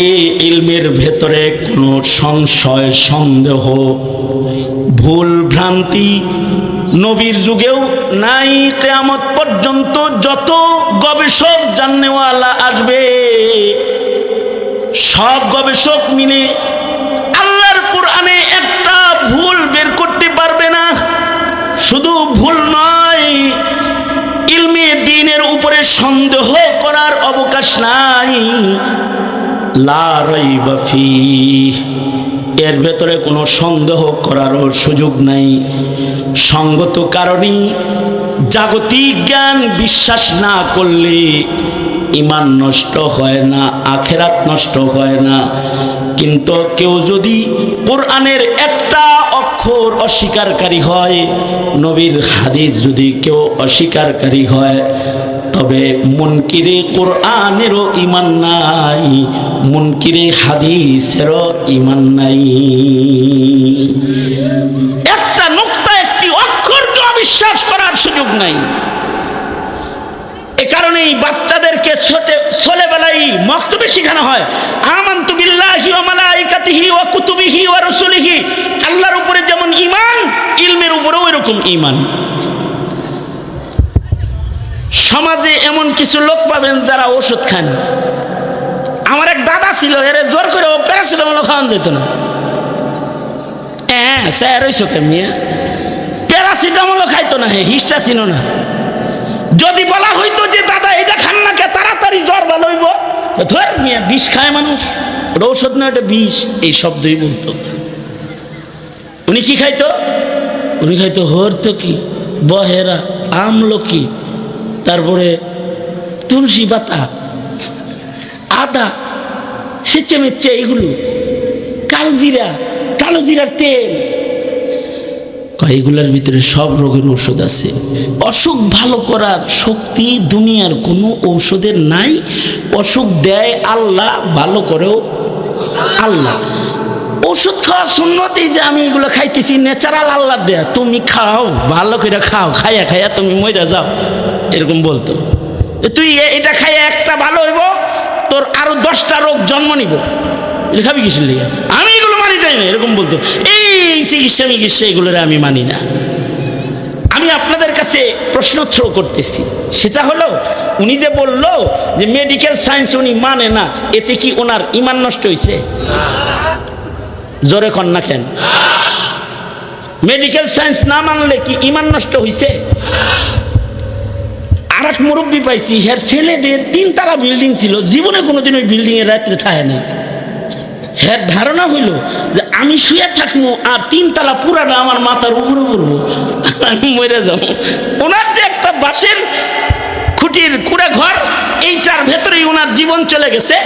এই ইলমের ভেতরে কোনো সংশয়, সন্দেহ, ভুল ভ্রান্তি নবীর যুগেও নাই। কিয়ামত পর্যন্ত যত গবেষক জাননেওয়ালা আসবে, সব গবেষক মিলে আল্লাহর কোরআনে একটা ভুল বের করতে পারবে না। শুধু ভুল নয়, ইলমে দ্বীনের উপরে সন্দেহ করার অবকাশ নাই। লা রাইবা ফীহ, এর ভেতরে কোনো সন্দেহ করারও সুযোগ নাই। সঙ্গত কারণেই জাগতিক জ্ঞান বিশ্বাস না করলে ঈমান নষ্ট হয় না, আখিরাত নষ্ট হয় না। কিন্তু কেউ যদি কোরআনের একটা অক্ষর অস্বীকারী হয়, নবীর হাদিস যদি কেউ অস্বীকারী হয়, তবে মুনকিরে কোরআনেরও ঈমান নাই, মুনকিরে হাদিসেরও ঈমান নাই। একটা নুকতা, একটি অক্ষরকে অবিশ্বাস করার সুযোগ নাই। এ কারণেই বাচ্চাদেরকে ছোটবেলায় মক্তবে শেখানো হয় আমানতু বিল্লাহি ওয়া মালাইকাতিহি ওয়া কুতুবিহি ওয়া রাসূলিহি। আল্লাহর উপরে যেমন ঈমান, ইলমের উপরেও এরকম ঈমান। সমাজে এমন কিছু লোক পাবেন যারা ওষুধ খান। আমার এক দাদা ছিল, এর জোর করে ও প্যারাসিটামল খাওয়ানো যেত না। হ্যাঁ স্যার ওইসব মিয়া প্যারাসিটামল খাইতো না, হিস্টা ছিল না। যদি বলা হইতো যে দাদা এটা খান না কে তাড়াতাড়ি জ্বর ভালো হইব, ধর মিয়া বিষ খায় মানুষ, ওটা ঔষধ না ওটা বিষ, এই শব্দই বলতো। উনি কি খাইতো? উনি খাইতো হরতকি, বহেরা, আমলকি, তারপরে তুলসী পাতা, আদা, সেচে মেচে, এগুলো কালজিরা, কালো জিরার তেল। এগুলোর ভিতরে সব রোগের ঔষধ আছে। অসুখ ভালো করার শক্তি দুনিয়ার কোনো ঔষধের নাই। অসুখ দেয় আল্লাহ, ভালো করেও আল্লাহ। ওষুধ খাওয়া সুন্নত, এই যে আমি এগুলো খাইতেছি ন্যাচারাল আল্লাহ দেয়া, তুমি খাও, ভালো করে খাও, খাইয়া খাইয়া তুমি মইরা যাও, এরকম বলতো। তুই এটা খাইয়া একটা ভালো হইব, তোর আরো 10টা রোগ জন্ম নিব, এটা খাবি কিসের লেগে? আমি এগুলো মানি যাই না, এরকম বলতো। এই চিকিৎসা মিকিৎসা এগুলোর আমি মানি না। আমি আপনাদের কাছে প্রশ্ন থ্রো করতেছি, সেটা হলো উনি যে বললো যে মেডিকেল সায়েন্স উনি মানে না, এতে কি ওনার ঈমান নষ্ট হয়েছে? জোরে কন না কেন? মেডিকেল সায়েন্স না মানলে কি ঈমান নষ্ট হয়েছে? আর এক মুরব্বী পাইছি, হের ছেলেদের 3 তলা বিল্ডিং ছিল, জীবনে কোনোদিন ওই বিল্ডিং এর রাত্রে থাকে না। হের ধারণা হইল যে আমি শুয়ে থাকবো আর 3 তলা পুরাটা আমার মাথার উপরে পড়বো, আমি মরে যাবো। ওনার যে একটা বাঁশের খুঁটির কুড়ে ঘর, এইটার ভেতরেই ওনার জীবন চলে গেছে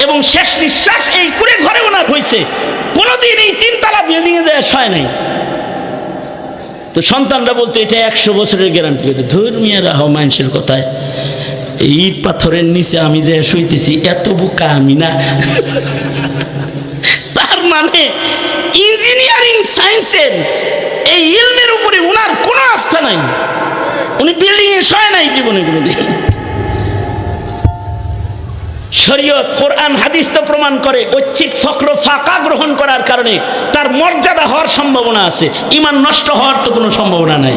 এবং শেষ নিঃশ্বাস এই কুড়ে ঘরে ওনার হয়েছে। কোনোদিন এই 3 তলা বিল্ডিং এ যায় শয় নাই। তো সন্তানরা বলতো এটা 100 বছরের গ্যারান্টি হতো। ধর্মীয় রাহ মানুষের কথায়, ইট পাথরের নিচে আমি যে শুইতেছি, এত বোকা আমি না। তার মানে ইঞ্জিনিয়ারিং সায়েন্সের এই ইলমের উপরে উনার কোনো আস্থা নাই। উনি বিল্ডিং এ শয় নাই জীবনে কোনোদিন। শরীয়ত, কোরআন, হাদিস তো প্রমাণ করে ঐচ্ছিক ফকর ফাঁকা গ্রহণ করার কারণে তার মর্যাদা হওয়ার সম্ভাবনা আছে, ঈমান নষ্ট হওয়ার তো কোনো সম্ভাবনা নাই।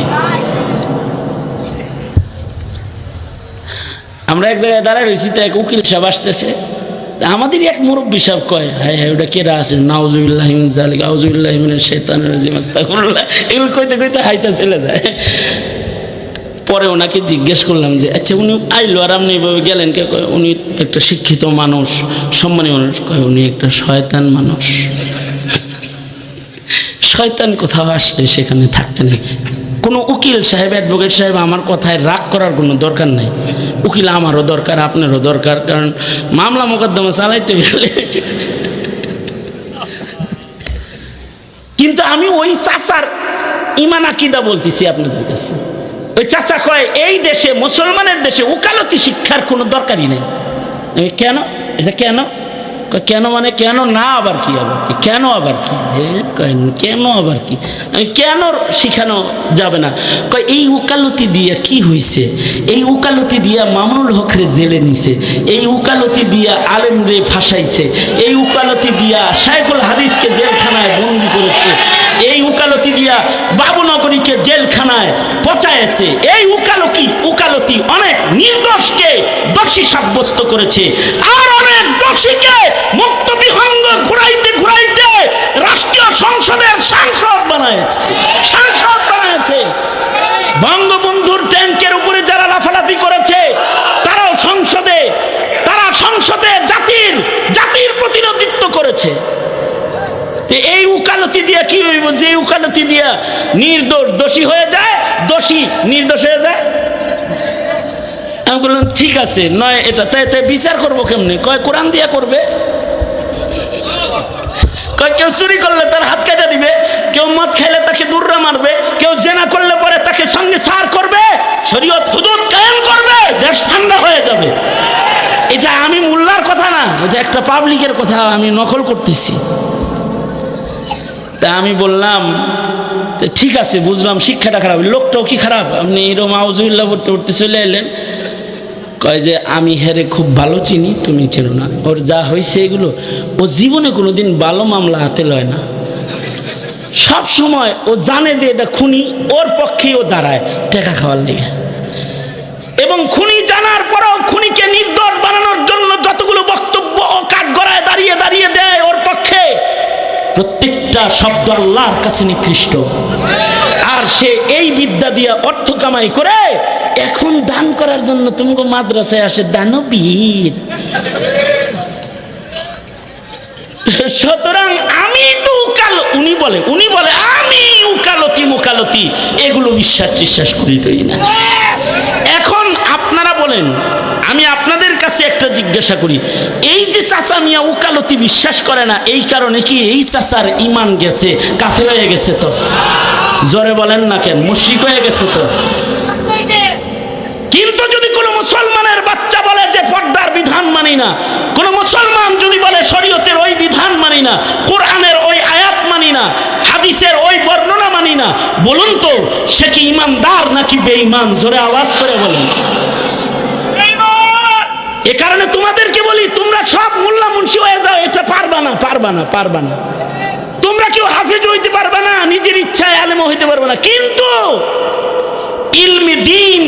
আমরা এক জায়গায় দাঁড়ায় রয়েছি, তো এক উকিল সাহেব আসতেছে, আমাদের এক মুরব্বী সাহেব কয়, হায় হায় ওটা কেরা আছে, নাউজুবিল্লাহ মিন যালিক, আউযুবিল্লাহ মিনাশ শাইতানির রাজিম, আস্তাগফিরুল্লাহ, এগুলো কইতে কইতে হাইটা চলে যায়। পরে ওনাকে জিজ্ঞেস করলাম যে আচ্ছা উনি আইলো আর আপনি এইভাবে গেলেন কে? কয় উনি একটা শিক্ষিত মানুষ, সম্মানী মানুষ। কয় উনি একটা শয়তান মানুষ। শয়তান কোথাও আসলে সেখানে থাকতে নেই। কোনো উকিল সাহেব, অ্যাডভোকেট সাহেব আমার কথায় রাগ করার কোনো দরকার নেই। উকিল আমারও দরকার, আপনারও দরকার, কারণ মামলা মোকদ্দমা চালাইতে গেলে। কিন্তু আমি ওই চাচার ঈমান আকীদা বলতেছি আপনাদের কাছে। ওই চাচা কয় এই দেশে, মুসলমানের দেশে উকালতি শিক্ষার কোনো দরকারই নেই। কেন? এটা কেন? কেন মানে কেন না, আবার কি, আবার কি, কেন আবার কি, কেন আবার কি, কেন শিখানো যাবে না? কয় এই উকালতি দিয়া কি হয়েছে? এই উকালতি দিয়া মামুনুল হকরে জেলে নিছে, এই উকালতি দিয়া আলেম রে ফাঁসাইছে, এই উকালতি দিয়া শাইখুল হাদিসকে জেলখানায় বন্দি করেছে, এই উকালতি দিয়া বাবুনগরীকে জেলখানায় পচাইছে। এই উকালতি অনেক নির্দোষকে দোষী সাব্যস্ত করেছে, আর অনেক দোষীকে মুক্ত বিহঙ্গ ঘুরাইতে ঘুরাইতে রাষ্ট্রীয় সংসদের সাংসদ বানাইছে। বঙ্গবন্ধুর ট্যাঙ্কের উপরে যারা লাফালাফি করেছে তারা সংসদে জাতির প্রতি করেছে। তো এই উকালতি দিয়া কি হইব? যে উকালতি দিয়া নির্দোষ দোষী হয়ে যায়, দোষী নির্দোষ হয়ে যায়। আমি বললাম ঠিক আছে, নয় এটা তাই তাই বিচার করবো কেমনি? কয় কোরআন দিয়া করবে। কয় কেউ চুরি করলে তার হাত কেটে দিবে, কেউ মদ খাইলে তাকে দুর্রা মারবে, কেউ জেনা করলে পরে তাকে সঙ্গে সার করবে, শরীয়ত হুদুদ কায়েম করবে, দেশ ঠান্ডা হয়ে যাবে। এটা আমি মোল্লার কথা না, এটা একটা পাবলিকের কথা আমি নকল করতেছি। তা আমি বললাম ঠিক আছে, বুঝলাম শিক্ষাটা খারাপ। লোকটাও কি খারাপ? আপনি এরকম আউজুবিল্লাহ পড়তে পড়তে চলে এলেন। কয় যে আমি হেরে খুব ভালো চিনি, তুমি চেনো না। ওর যা হয়েছে এগুলো, ও জীবনে কোনোদিন ভালো মামলা হাতে লয় না। সব সময় ও জানে যে এটা খুনি, ওর পক্ষেই ও দাঁড়ায় টাকা খাওয়ার লেগে। এবং খুনি জানার পরও খুনিকে নির্দোষ বানানোর জন্য যতগুলো বক্তব্য ও কাঠগড়ায় দাঁড়িয়ে দাঁড়িয়ে দেয় ওর পক্ষে, প্রত্যেকটা শব্দ আল্লাহর কাছে নিকৃষ্ট। আর সে এই বিদ্যা দিয়ে অর্থ কামাই করে এখন দান করার জন্য তোমাকে মাদ্রাসায় আসে দানবীর। সুতরাং আমি তো উনি বলে আমি উকালতি এগুলো বিশ্বাস করি না। এখন আপনারা বলেন, আমি আপনাদের কাছে একটা জিজ্ঞাসা করি, এই যে চাচা মিয়া উকালতি বিশ্বাস করে না, এই কারণে কি এই চাচার ঈমান গেছে, কাফের হয়ে গেছে? তো জোরে বলেন না কেন, মুশরিক হয়ে গেছে তো। কিন্তু যদি কোনো মুসলমানের বাচ্চা বলে যে পর্দার বিধান মানি না, কোন মুসলমান যদি বলে শরীয়তের ওই বিধান মানি না, কোরআনের ওই আয়াত মানি না, হাদিসের ওই বর্ণনা মানি না, বলুন তো সে কি ঈমানদার নাকি বেঈমান? জোরে আওয়াজ করে বলেন। এ কারণে তোমাদেরকে বলি, তোমরা সব মোল্লা মুন্সি হয়ে যাও, এটা পারবা না। তোমরা কেউ হাফেজ হইতে পারবে না, নিজের ইচ্ছায় আলেম হইতে পারবে না, কিন্তু ইলমে দ্বীন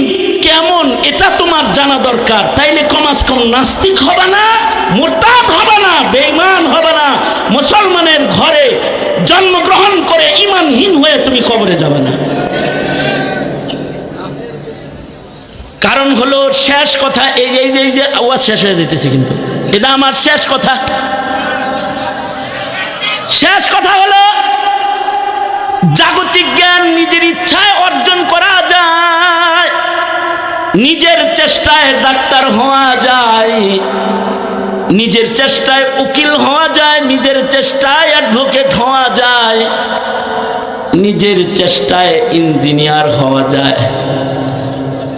কেমন এটা তোমার জানা দরকার। তাইলে কমাস কম নাস্তিক হবে না, মুরতাদ হবে না, বেঈমান হবে না, মুসলমানের ঘরে জন্মগ্রহণ করে ঈমানহীন হয়ে তুমি কবরে যাবে না। কারণ হলো শেষ কথা, এই যে আওয়াজ শেষ হয়ে যেতেছে, কিন্তু এটা আমার শেষ কথা হলো জাগতিক জ্ঞান নিজের ইচ্ছায় অর্জন করা যায়, নিজের চেষ্টায় ডাক্তার হওয়া যায়, নিজের চেষ্টায় উকিল হওয়া যায়, নিজের চেষ্টায় অ্যাডভোকেট হওয়া যায়, নিজের চেষ্টায় ইঞ্জিনিয়ার হওয়া যায়।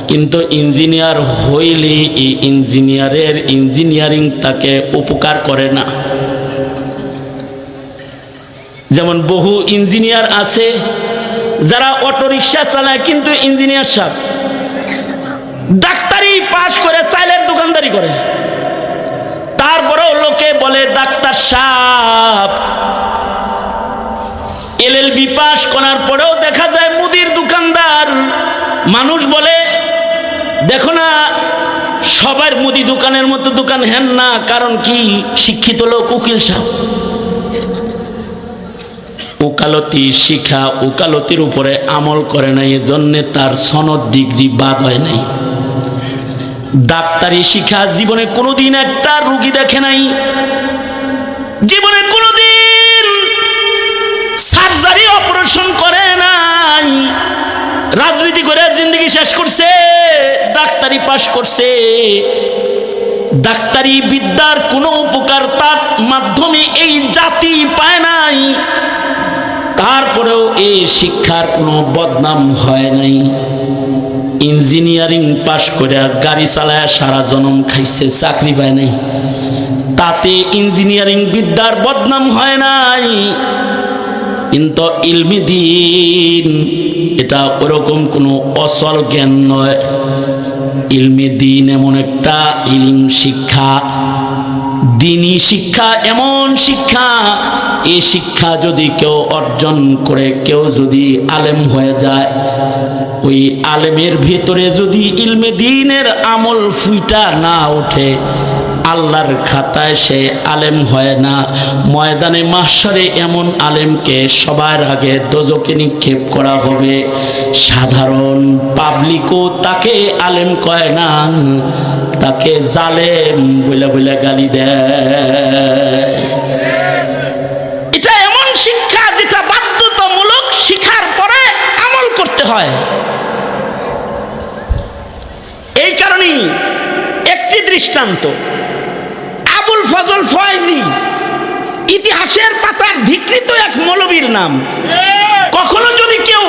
কিন্তু ইঞ্জিনিয়ার হইলে এই ইঞ্জিনিয়ারিং তাকে উপকার করে না। যেমন বহু ইঞ্জিনিয়ার আছে যারা অটোরিকশা চালায়, কিন্তু ইঞ্জিনিয়ার সাহেব ডাক্তারি পাশ করে চাইলের দোকানদারি করে, তারপরেও লোকে বলে ডাক্তার সাহেব। LLB পাশ করার পরেও দেখা যায় মুদির দোকানদার। মানুষ বলে দেখো না, সবার মুদি দোকানের মতো দোকান হেন না, কারণ কি শিক্ষিত লোক উকিল সাহেব। ওকালতি শিখা ওকালতির উপরে আমল করে নাই, এজন্য তার সনদ ডিগ্রি বাদ হয় নাই। ডাক্তারি শিখা জীবনে কোনোদিন একটা রোগী দেখে নাই, জীবনে কোনোদিন সার্জারি অপারেশন করে নাই, রাজনীতি করে জিন্দগি শেষ করছে, ডাক্তারি পাশ করছে। ডাক্তারি বিদ্যার কোনো উপকার তার মাধ্যমে এই জাতি পায় নাই, তারপরেও এই শিক্ষার কোনো বদনাম হয় নাই। ইঞ্জিনিয়ারিং পাশ করে গাড়ি চালায় সারা জনম খাইছে, চাকরি পায় নাই, তাতে ইঞ্জিনিয়ারিং বিদ্যার বদনাম হয় নাই। কিন্তু ইলমে দ্বীন এটা ওরকম কোনো অচল জ্ঞান নয়। ইলমে দ্বীন এমন একটা ইলম শিক্ষা, দ্বীনি শিক্ষা এমন শিক্ষা, এই শিক্ষা যদি কেউ অর্জন করে, কেউ যদি আলেম হয়ে যায়, ওই আলেমের ভিতরে যদি ইলমে দ্বীনের আমল ফুইটা না ওঠে, আল্লাহর খাতায় সে আলেম হয় না। ময়দানে মাহশরে এমন আলেমকে সবার আগে দোজকে নিক্ষেপ করা হবে। সাধারণ পাবলিকও তাকে আলেম কয় না, তাকে জালেম বলে গালি দেয়। করতে হয়। এই কারণেই একটি দৃষ্টান্ত, আবুল ফজল ফয়েজী ইতিহাসের পাতার ধিকৃত এক মৌলবীর নাম। কখনো যদি কেউ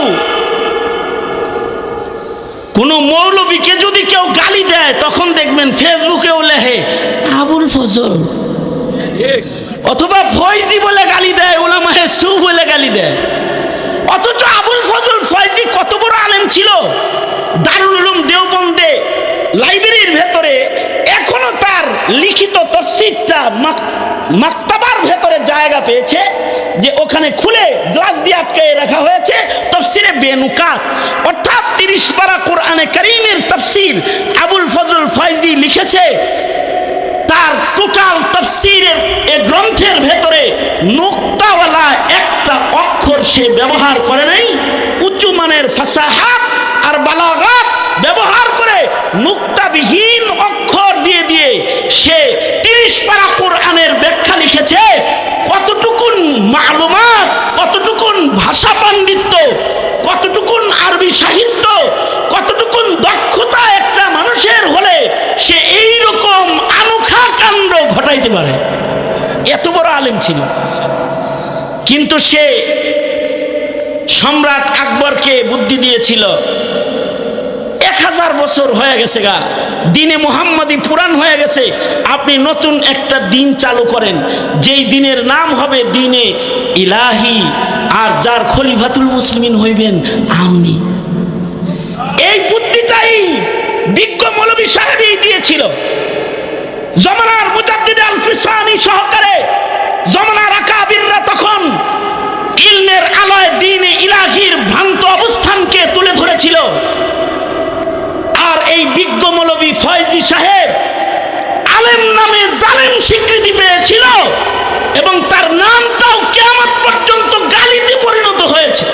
কোন মৌলবীকে যদি কেউ গালি দেয়, তখন দেখবেন ফেসবুকেও লেখে আবুল ফজল, অথবা ফয়েজী বলে গালি দেয়, উলামায়ে সু বলে গালি দেয়। অথচ আবুল ফজল ফয়েজী কত বড় আলেম ছিল। দারুল উলুম দেওবন্দে লাইব্রেরির ভেতরে এখনো তার লিখিত তাফসীরটা মাকতাবার ভেতরে জায়গা পেয়েছে, যে ওখানে খুলে গ্লাস দিয়ে আটকে রাখা হয়েছে তাফসীরে বেনুকাত, অর্থাৎ 30 পারা কোরআনে কারীমের তাফসীর আবুল ফজল ফয়েজী লিখেছে। তার টোটাল তাফসীরের এই গ্রন্থের ভেতরে নুকতাওয়ালা একটা অক্ষর সে ব্যবহার করে নাই। উঁচু মানের ফাসাহাত আর বালাগাত ব্যবহার করে নুকতাবিহীন অক্ষর দিয়ে দিয়ে সে 30 পারা কোরআনের ব্যাখ্যা লিখেছে। কতটুকুন মালুমাত, কতটুকুন ভাষা পাণ্ডিত্য, কতটুকুন আরবি সাহিত্য, কতটুকুন দক্ষতা একটা মানুষের হলে সে এই রকম আনোখা কাণ্ড ঘটাইতে পারে। এত বড় আলেম ছিল। কিন্তু সে সম্রাট আকবরকে বুদ্ধি দিয়েছিল, 1000 বছর হয়ে গেছে গা, দিনে মুহাম্মাদি পুরান হয়ে গেছে, আপনি নতুন একটা দিন চালু করেন, যেই দিনের নাম হবে দিনে ইলাহি, আর যার খলিফাতুল মুসলিমিন হইবেন আপনি। এই বুদ্ধিটাই বিজ্ঞ মৌলভী সাহেবই দিয়েছিল। জমানার মুজাদ্দিদ আল ফিসানি সহকারে জমানার আকাবিররা তখন ইলমের আলোয় দ্বীনে ইলাহির ভ্রান্ত অবস্থানকে তুলে ধরেছিল। আর এই বিজ্ঞ মৌলভী ফয়েজী সাহেব আলেম নামে জালেম স্বীকৃতি পেয়েছিল, এবং তার নামটাও কিয়ামত পর্যন্ত গালিতে পরিণত হয়েছে।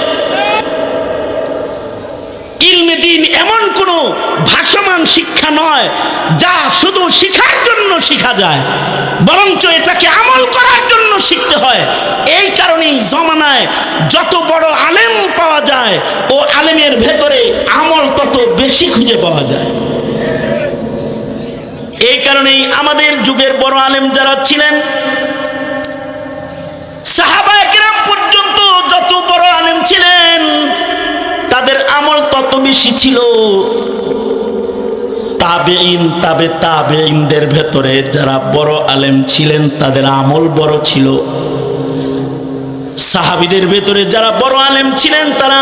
ইলমে দ্বীন এমন কোন ভাসমান শিক্ষা নয় যা শুধু শিখার জন্য শিখা যায়, বরঞ্চ এটাকে আমল করার জন্য শিখতে হয়। এই কারণেই জমানায় যত বড় আলেম পাওয়া যায়, ও আলেমের ভেতরে আমল তত বেশি খুঁজে পাওয়া যায়। এই কারণেই আমাদের যুগের বড় আলেম যারা ছিলেন, সাহাবায়ে কেরাম পর্যন্ত যত বড় আলেম ছিলেন, তাদের আমল তত বেশি ছিল। তাবেঈন, তাবে তাবেঈনদের ভেতরে যারা বড় আলেম ছিলেন, তাদের আমল বড় ছিল। সাহাবীদের ভেতরে যারা বড় আলেম ছিলেন, তারা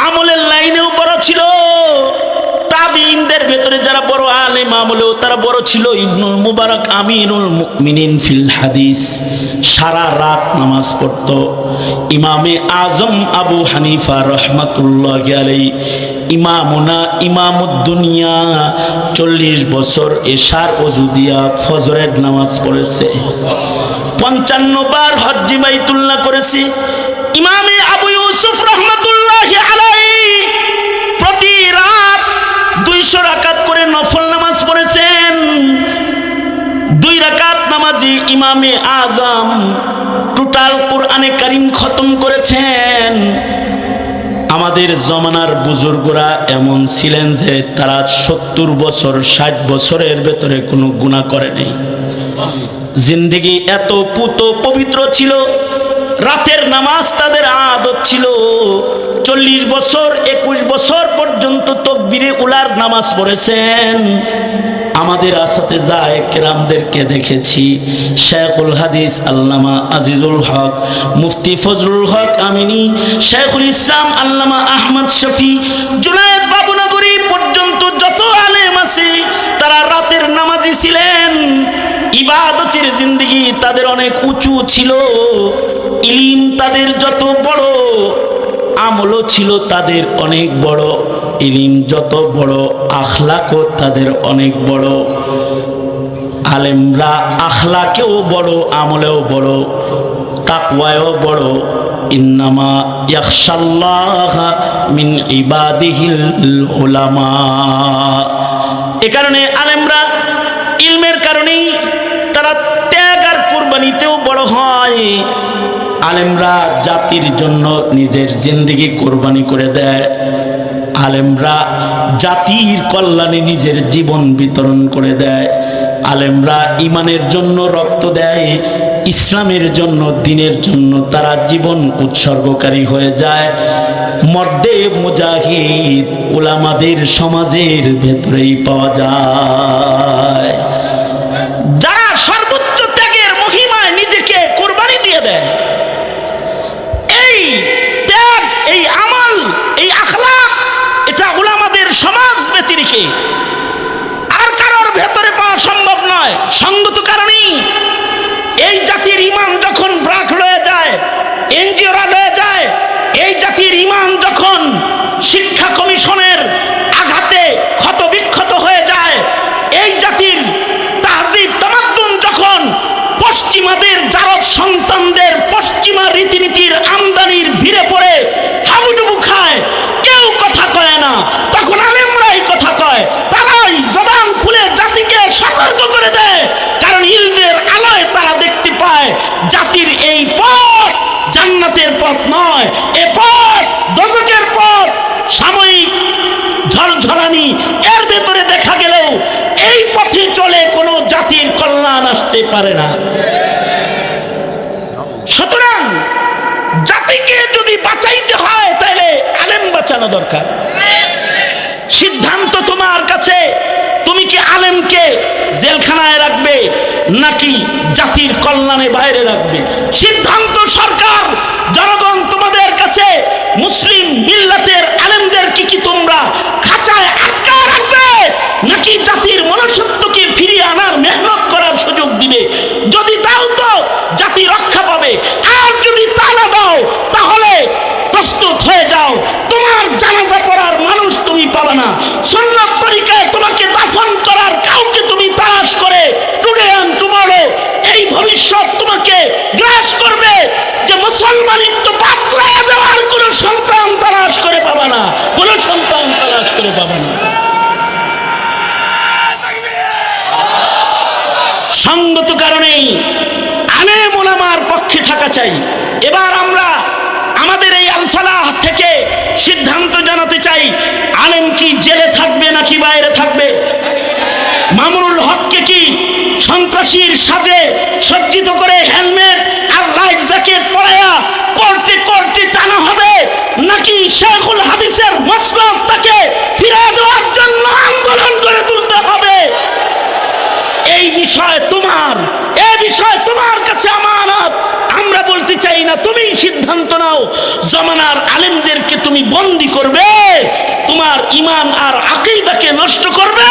আমলের লাইনেও বড় ছিল। তাবেঈনদের ভেতরে যারা বড় আলেম, আমলেও তারা বড় ছিল। ইবনুল মুবারক আমিরুল মুমিনিন ফিল হাদিস, সারা রাত নামাজ পড়ত। ইমামে আজম আবু হানিফা রহমাতুল্লাহি আলাইহি, ইমামুনা ইমামুদ দুনিয়া, 40 বছর এশার ওযু দিয়া ফজরের নামাজ পড়েছে। 55 বার হজ্জে বাইতুল্লাহ করেছে। ইমামে আবু ইউসুফ রহমাতুল্লাহি আলাইহি প্রতি রাত 200 রাকাত করে নফল নামাজ পড়েছেন। 2 রাকাত নামাজি ইমামে আজম টোটাল কোরআনে কারীম খতম করেছেন। আমাদের জমানার বুজুর্গরা এমন ছিলেন যে তারা 70 বছর 60 বছরের ভেতরে কোনো গুনাহ করে নাই। জিন্দেগি এত পুত পবিত্র ছিল, রাতের নামাজ তাদের আদত ছিল। 40 বছর 21 বছর পর্যন্ত তাকবীরে উলার নামাজ পড়েছেন। আমাদের আসাতেজায়ে কেরামদেরকে দেখেছি, শেখুল হাদিস আল্লামা আজিজুল হক, মুফতি ফজলুল হক আমিনী, শেখুল ইসলাম আল্লামা আহমদ শফি, জুনায়েদ বাবুনগরী পর্যন্ত যত আলেম আছে, তারা রাতের নামাজি ছিলেন। ইবাদতের জিন্দেগি তাদের অনেক উঁচু ছিল। ইলম তাদের যত বড়, আমলও ছিল তাদের অনেক বড়। ইলম যত বড়, আখলাকও তাদের অনেক বড়। আলেমরা আখলাকেও বড়, আমলেও বড়, তাকওয়ায়ও বড়। ইন্নামা ইয়াখশাল্লাহ মিন ইবাদিহিল উলামা। এ কারণে আলেমরা ইলমের কারণেই তারা ত্যাগ আর কুরবানিতেও বড় হয়। আলেমরা জাতির জন্য নিজের জিন্দেগি কোরবানি করে দেয়, আলেমরা জাতির কল্যাণে নিজের জীবন বিতরণ করে দেয়, আলেমরা ইমানের জন্য রক্ত দেয়, ইসলামের জন্য, দ্বীনের জন্য তারা জীবন উৎসর্গকারী হয়ে যায়। মর্দে মুজাহিদ উলামাদের সমাজের ভেতরেই পাওয়া যায়, যারা সর্বোচ্চ ত্যাগের মহিমায় নিজেকে কোরবানি দিয়ে দেয়। এই ত্যাগ, এই আমল, এই আখলাক, এটা উলামাদের সমাজ ব্যতিরেকে আর কারোর ভেতরে পাওয়া সম্ভব নয়। সঙ্গত কারণেই এই জাতির ইমান যখন ব্রাক হয়ে যায়, এনজিওরা হয়ে যায়, এই জাতির ইমান যখন শিক্ষা কমিশনের আঘাতে ক্ষতবিক্ষত হয়ে যায়, এই জাতির তাহজিব তামাদ্দুন যখন পশ্চিমাদের জারদ সন্তানদের পশ্চিমা রীতিনীতির আমদানির ভিড়ে পড়ে হাবুডুবু খায়, কেউ কথা কয় না, তখন আলেমরাই কথা কয়, তারাই জবান খুলে জাতিকে সতর্ক করে দেয়। কারণ ইলমের আলোয় তারা দেখতে পায় জাতির এই পথ জান্নাতের পথ নয়, এ পথ দোজখের পথ। সাময়িক ঝলঝলানি এর ভেতরে দেখা গেলেও এই পথে চলে কোনো জাতির কল্যাণ আসতে পারে না। সুতরাং জাতিকে যদি বাঁচাইতে হয় তাহলে আলেম বাঁচানো দরকার। সিদ্ধান্ত তোমার কাছে, তুমি কি আলেমকে জেলখানায় রাখবে নাকি জাতির কল্যাণে বাইরে রাখবে? সিদ্ধান্ত সরকার। জনগণ তোমাদের কাছে, মুসলিম মিল্লাতের আলেমদের কি তোমরা খাঁচায় আটকায় রাখবে নাকি জাতির মনুষ্যত্বকে ফিরিয়ে আনার মেহনত করার সুযোগ দিবে? যদি দাও তো জাতি রক্ষা পাবে, আর যদি তা না দাও তাহলে প্রস্তুত হয়ে যাও, তোমার জানাজা পড়ার মানুষ তুমি পাবে না। সুন্নাত তরিকায় তোমাকে দাফন করার কাউকে তুমি তালাশ করে টুডে এন্ড টুমরো এই ভবিষ্যৎ তোমাকে গ্রাস করবে যে মুসলমানিত্ব বাতলায় দেওয়ার কোন সন্তান তালাশ করে পাবে না, কোন সন্তান তালাশ করে পাবে না। সঙ্গত কারণেই আলেম ওলামার পক্ষে থাকা চাই। এবার আমরা আমাদের এই আল ফালাহ থেকে সিদ্ধান্ত জানাতে চাই, আলেম কি জেলে থাকবে নাকি বাইরে থাকবে? মামুনুল হককে কি সন্ত্রাসীর সাজে সজ্জিত করে হেলমেট আর লাইফ জ্যাকেট পরায়া কোর্টে কোর্টে টানা হবে নাকি শেখুল হাদিসের মসনদ তাকে ফিরিয়ে দেওয়ার জন্য আন্দোলন করে তুলতে হবে? এই বিষয় তোমার কাছে আমানত। আমরা বলতে চাই না তুমি সিদ্ধান্ত নাও, জমানার আলেমদেরকে তুমি বন্দী করবে, তোমার ঈমান আর আকীদাকে নষ্ট করবে,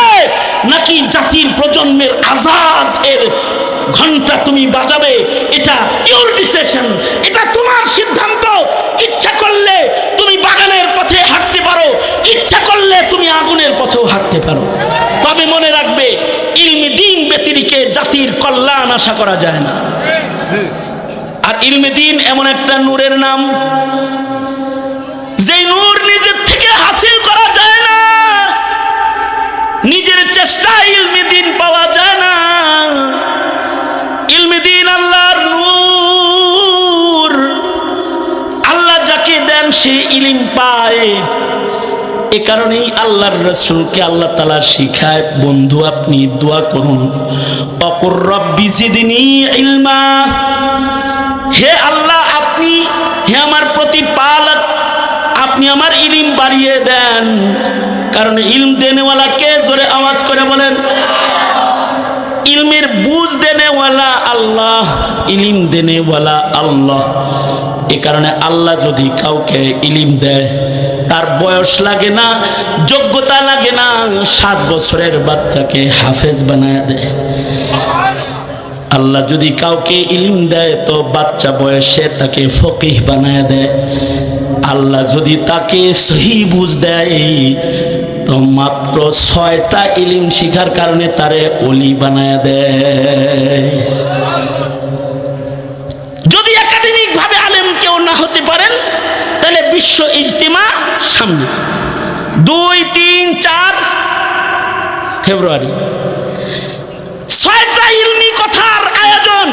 নাকি জাতির প্রজন্মের আজাদ এর ঘন্টা তুমি বাজাবে? এটা ইউর ডিসিশন, এটা তোমার সিদ্ধান্ত। ইচ্ছা করলে তুমি বাগানের পথে হাঁটতে পারো, ইচ্ছা করলে তুমি আগুনের পথেও হাঁটতে পারো। তবে মনে রাখবে, ইলমে দ্বীন ব্যতিরেকে জাতির কল্যাণ আশা করা যায় না। আর ইলমে দ্বীন এমন একটা নূরের নাম, যে নূর নিজের থেকে হাসিল করা যায় না, নিজের চেষ্টায় ইলমে দ্বীন পাওয়া যায় না। ইলমে দ্বীন আল্লাহর নূর, আল্লাহ যাকে দেন সে ইলম পায়। এ কারণেই আল্লাহর রাসূলকে আল্লাহ তাআলা শিখায়, বন্ধু আপনি দোয়া করুন, অকুর রব্বি জিদনি ইলমা, হে আল্লাহ আপনি, হে আমার প্রতিপালক, আপনি আমার ইলম বাড়িয়ে দেন। কারণ ইলম দেনেওয়ালা কে? জোরে আওয়াজ করে বলেন। ইলমের বুঝ দেনেওয়ালা আল্লাহ, ইলম দেনেওয়ালা আল্লাহ। এ কারণে আল্লাহ যদি কাউকে ইলম দেয়, তার বয়স লাগে না, যোগ্যতা লাগে না, 7 বছরের বাচ্চাকে হাফেজ বানায় দেয়। আল্লাহ যদি কাউকে ইলম দেয় তো বাচ্চা বয়সে তাকে ফকিহ বানায় দেয়। আল্লাহ যদি তাকে সহি বুঝ দেয় তো মাত্র 6টা ইলম শিখার কারণে তারে ওলি বানায় দেয়। যদি একাডেমিক ভাবে আলেম কেউ না হতে পারেন, তাহলে বিশ্ব ইজতিমা সামনে 2, 3, 4 ফেব্রুয়ারি 6টা ইলমি কথার আয়োজন,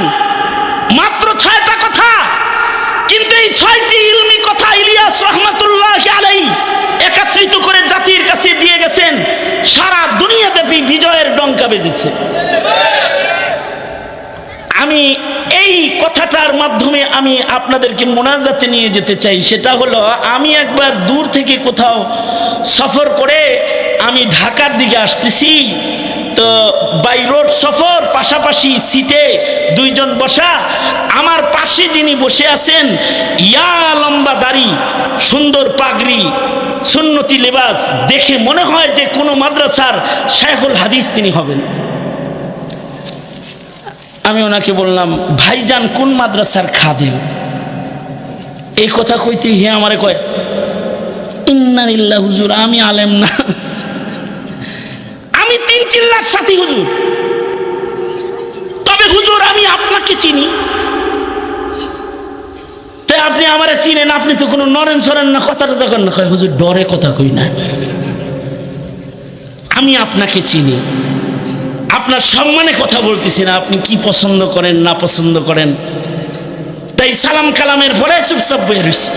মাত্র 6টা কথা। 6টি ইলমি কথা ইলিয়াস রহমাতুল্লাহ আলাইহি একত্রিত করে জাতির কাছে দিয়ে গেছেন, সারা দুনিয়াব্যাপী বিজয়ের ডঙ্কা বেজেছে। আমি এই কথাটার মাধ্যমে আমি আপনাদেরকে মোনাজাতে নিয়ে যেতে চাই। সেটা হলো, আমি একবার দূর থেকে কোথাও সফর করে আমি ঢাকার দিকে আসতেছি, তো বাই রোড সফর, পাশাপাশি সিটে দুইজন বসা। আমার পাশে যিনি বসে আছেন, ইয়া লম্বা দাড়ি, সুন্দর পাগড়ি, সুন্নতি লেবাস, দেখে মনে হয় যে কোনো মাদ্রাসার শাইখুল হাদিস তিনি হবেন। আমি ওনাকে বললাম, ভাইজান কোন মাদ্রাসার খাদেম? এই কথা কইতে হে আমারে কয়, ইন্না লিল্লাহি হুজুর, আমি আলেম না, আমি 3 চিল্লার সাথী হুজুর। তবে হুজুর আমি আপনাকে চিনি। তাই আপনি আমারে চিনেন, আপনি তো কোনো নরেন সরেন না, কথাটা দেখেন না। কয় হুজুর ডরে কথা কই না, আমি আপনাকে চিনি, আপনার সম্মানে কথা বলতেছি না, আপনি কি পছন্দ করেন না পছন্দ করেন। তাই সালাম কালামের পরে চুপচাপ বয়ে রয়েছি।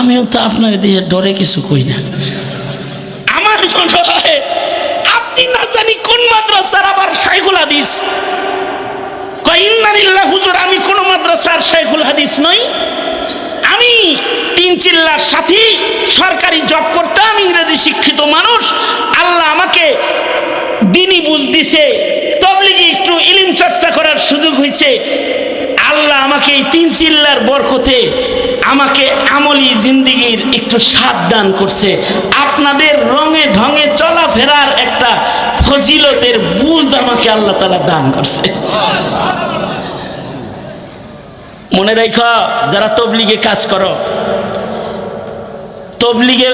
আমিও তো আপনার দিয়ে ডরে কিছু কই না। আমার মনে হয় আপনি না জানি কোন মাদ্রাসার আবার শাইখুল হাদিস। কয় ইন্না লিল্লাহি হুজুর, আমি কোন মাদ্রাসার শাইখুল হাদিস নই, আমি 3 চিল্লার সাথী, সরকারি জব করতাম, ইংরেজি শিক্ষিত মানুষ। আল্লাহ আমাকে দিনই বুঝ দিছে, তবলিগি একটু ইলম চর্চা করার সুযোগ হয়েছে। আল্লাহ আমাকে এই 3 চিল্লার বরকতে আমাকে আমলি জিন্দিগির একটু স্বাদ দান করছে। আপনাদের রঙে ঢঙে চলাফেরার একটা ফজিলতের বুঝ আমাকে আল্লাহ তাআলা দান করছে। মনে রাখো, যারা তবলিগে কাজ করো, তবলিগে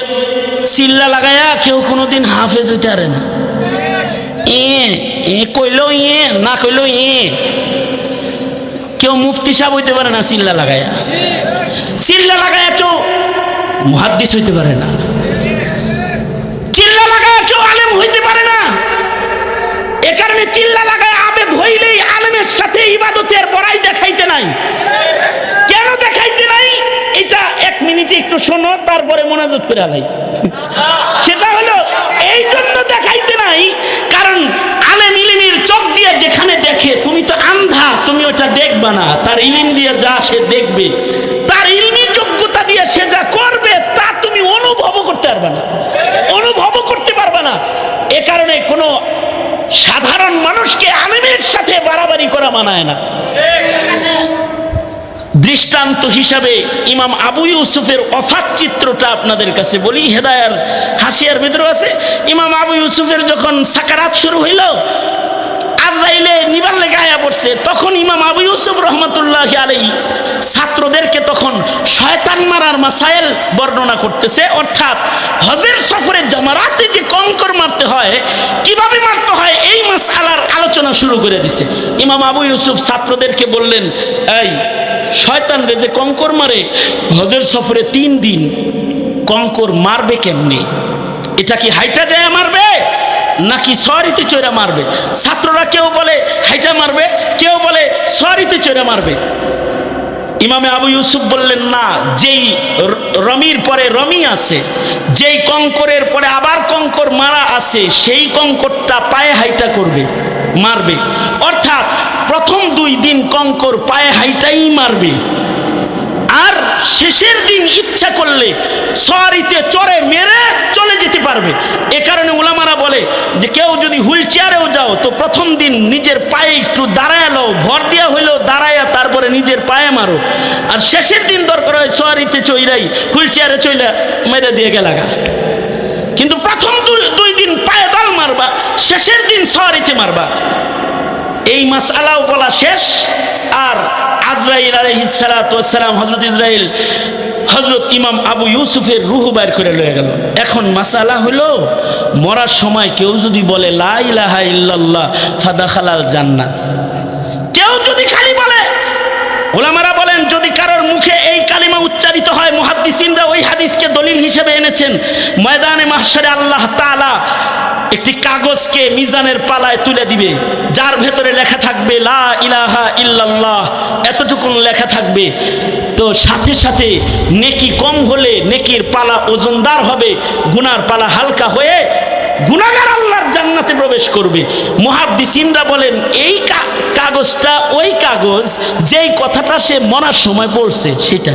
চিল্লা লাগায়া কেউ কোনোদিন হাফেজ হইতে পারে না। কইলো না কইলো কেউ মুফতি সাহেব হইতে পারে না চিল্লা লাগায়া। চিল্লা লাগায়া কেউ মুহাদ্দিস হইতে পারে না, চিল্লা লাগায়া কেউ আলেম হইতে পারে না। এ কারণে চিল্লা লাগায়া আবেদ হইলেই আলেমের সাথে ইবাদতের বড়াই দেখাইতে নাই। কেন দেখাইতে নাই? এটা 1 মিনিটে একটু শোনো, তারপরে মোনাজাত করে আলাই। সেটা হলো এই জন্য দেখাইতে নাই, কারণ আলেম ইলমের চোখ দিয়ে যেখানে দেখে, তুমি তো আন্ধা, তুমি ওটা দেখবা না। তার ইলম দিয়ে যা সে দেখবে, তার ইলমি যোগ্যতা দিয়ে সে যা করবে, তা তুমি অনুভবও করতে পারবে না, অনুভবও করতে পারবে না। এ কারণে কোনো সাধারণ মানুষকে আলেমের সাথে বাড়াবাড়ি করা মানায় না। দৃষ্টান্ত হিসাবে ইমাম আবু ইউসুফের ওফাত চিত্রটা আপনাদের কাছে বলি, হেদায়ার হাসিয়ার ভিতরে আছে। ইমাম আবু ইউসুফের যখন সাকারাত শুরু হইল, আজরাইলে নিবার লেগে আয়া পড়ছে, তখন ইমাম আবু ইউসুফ রহমতুল্লাহ আলাইহি ছাত্রদেরকে তখন শয়তান মারার মাসাইল বর্ণনা করতেছে। অর্থাৎ হজের সফরে জামারাতে যে কঙ্কর মারতে হয়, কিভাবে মারতে হয়, এই মাসআলার আলোচনা শুরু করে দিছে। ইমাম আবু ইউসুফ ছাত্রদেরকে বললেন, এই শয়তান রে যে কঙ্কর মারে, হজের সফরে 3 দিন কঙ্কর মারবে কেমনে? এটা কি হাইটা যায় মারবে নাকি সওয়ারিতে চড়ে মারবে? ছাত্ররা কেউ বলে হাইটা মারবে, কেউ বলে সওয়ারিতে চড়ে মারবে। ইমামে আবু ইউসুফ বললেন, না, যেই রমির পরে রমি আছে, যেই কঙ্করের পরে আবার কঙ্কর মারা আছে, সেই কঙ্করটা পায়ে হাইটা করবে, মারবে। অর্থাৎ প্রথম 2 দিন কঙ্কর পায়ে হাইটাই মারবে, আর শেষের দিন ইচ্ছা করলে সওয়ারিতে চড়ে মেরে চলে যেতে পারবে। এ কারণে উলামারা বলে যে কেউ যদি হুইল চেয়ারেও যাও, তো প্রথম দিন নিজের পায়ে একটু দাঁড়ায় লও, ভর দিয়া হইলেও দাঁড়ায়া তারপরে নিজের পায়ে মারো, আর শেষের দিন দরকার হয় সওয়ারিতে চইরাই হুইল চেয়ারে চইলা মেরে দিয়ে গেলাগা। কিন্তু প্রথম 2 দিন পায়ে দাল মারবা, শেষের দিন সওয়ারিতে মারবা। এই মাসআলাও বলা শেষ। আর আজরাইল আলাইহিস সালাতু ওয়াস সালাম, হযরত ইসরাইল হযরত ইমাম আবু ইউসুফের রূহ বাইর করে লয়ে গেল। এখন মাসআলা হলো, মরার সময় কেউ যদি বলে লা ইলাহা ইল্লাল্লাহ ফাদাখালাল জান্নাহ, কেউ যদি খালি বলে ওলামারা বলেন যদি কারোর মুখে এই কালিমা উচ্চারিত হয়, মুহাদ্দিসিনরা ওই হাদিসকে দলিল হিসেবে এনেছেন, ময়দানে মাহশারে আল্লাহ তাআলা একটি কাগজকে মিজানের পালায় তুলে দিবে, যার ভেতরে লেখা থাকবে লা ইলাহা ইল্লাল্লাহ, এতটুকুন লেখা থাকবে। তো সাথে সাথে নেকি কম হলে নেকির পালা ওজনদার হবে, গুনার পালা হালকা হয়ে গুনাহগার আল্লাহর জান্নাতে প্রবেশ করবে। মুহাদ্দিসিনরা বলেন এই কাগজটা ওই কাগজ যেই কথাটা সে মরার সময় পড়ছে, সেটা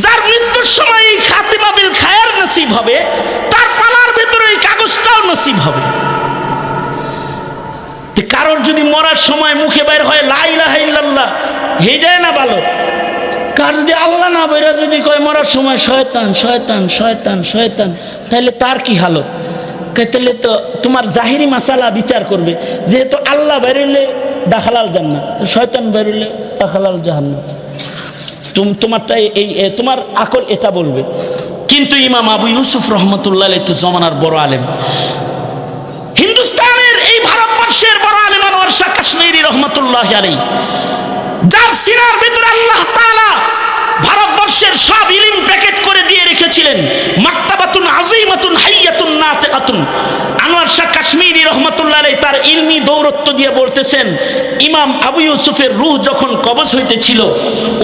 যার মৃত্যুর সময় এই খাতিমা বিল খায়ের নসিব হবে, তার পালার ভেতরে এই কাগজটাও নসিব হবে। কারোর যদি মরার সময় মুখে বের হয় লা ইলাহা ইল্লাল্লাহ, হেদায় না ভালো। কার যদি আল্লাহ না বেরা যদি কয় মরার সময় শয়তান শয়তান শয়তান শয়তান, তাহলে তার কি হালত? তাহলে তো তোমার জাহিরি মাসালা বিচার করবে, যেহেতু আল্লাহ বেরোলে দাখালাল জান্নাত, শয়তান বেরোলে দাখালাল জাহান্নাম। তোমারটা এই তোমার আকল এটা বলবে। কিন্তু ইমাম আবু ইউসুফ রহমতুল্লাহ আলাইহি তো জমানার বড় আলেম, হিন্দুস্তানের এই ভারতবর্ষের বড় আলেম আনোয়ার শাহ কাশ্মীরি রহমতুল্লাহ আলাইহি, যার সিনার ভিতরে আল্লাহ তাআলা ভারতবর্ষের সব ইলম প্যাকেট করে দিয়ে রেখেছিলেন। মাকতাবাতুন আযীমাতুন হাইয়াতুন নাতিকাতুন। আনোয়ার শাহ কাশ্মীরি রহমতুল্লাহ আলাইহি তার ইলমি দৌরত্ব দিয়ে বলতেছেন, ইমাম আবু ইউসুফের রূহ যখন কবজ হইতেছিল,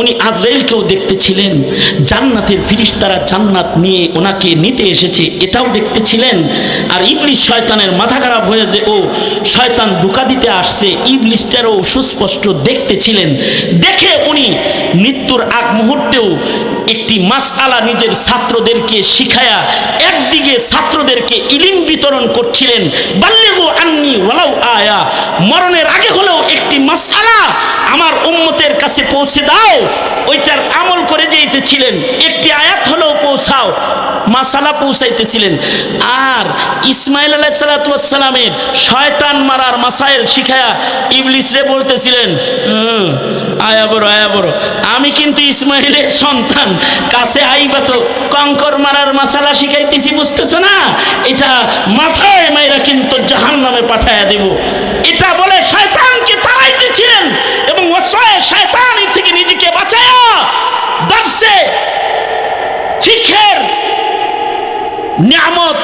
উনি আজরাইলকেও দেখতেছিলেন, জান্নাতের ফেরেশতারা জান্নাত নিয়ে ওনাকে নিতে এসেছে এটাও দেখতেছিলেন। আর ইবলিস শয়তানের মাথা খারাপ হয়ে যে ও শয়তান ধোঁকা দিতে আসছে, ইবলিসটারও সুস্পষ্ট দেখতেছিলেন। দেখে উনি মৃত্যুর আগ মুহূর্তেও একটি মাসআলা নিজের ছাত্রদেরকে শিখায়া একদিকে ছাত্রদেরকে ইলম বিতরণ করছিলেন, বাল্লিগু আন্নি ওয়ালাউ আয়া, মরণের আগে হলেও একটি মাসআলা আমার উম্মতের কাছে পৌঁছে দাও, ওইটার আমল করে যেতেছিলেন। একটি আয়াত হলেও পৌঁছাও, মাসালা পৌঁছাইতেছিলেন। আর ইসমাইল আলাইহিস সালাতু ওয়াস সালামের শয়তান মারার মাসাইল শিখায়া ইবলিসরে বলতেছিলেন, আয়া বড় আমি কিন্তু ইসমাইলের সন্তান, কাছে আইবা তো কঙ্কর মারার মাসালা শিখাইতেছি, বুঝতেছো না? এটা মাথায় মাইরা কিন্তু জাহান্নামে পাঠায়া দেব, এটা বলে শয়তানকে তাড়াইতেছিলেন। এবং ওয়াসায় শয়তান থেকে নিজেকে বাঁচায়া দর্শে ফিকহের নিয়ামত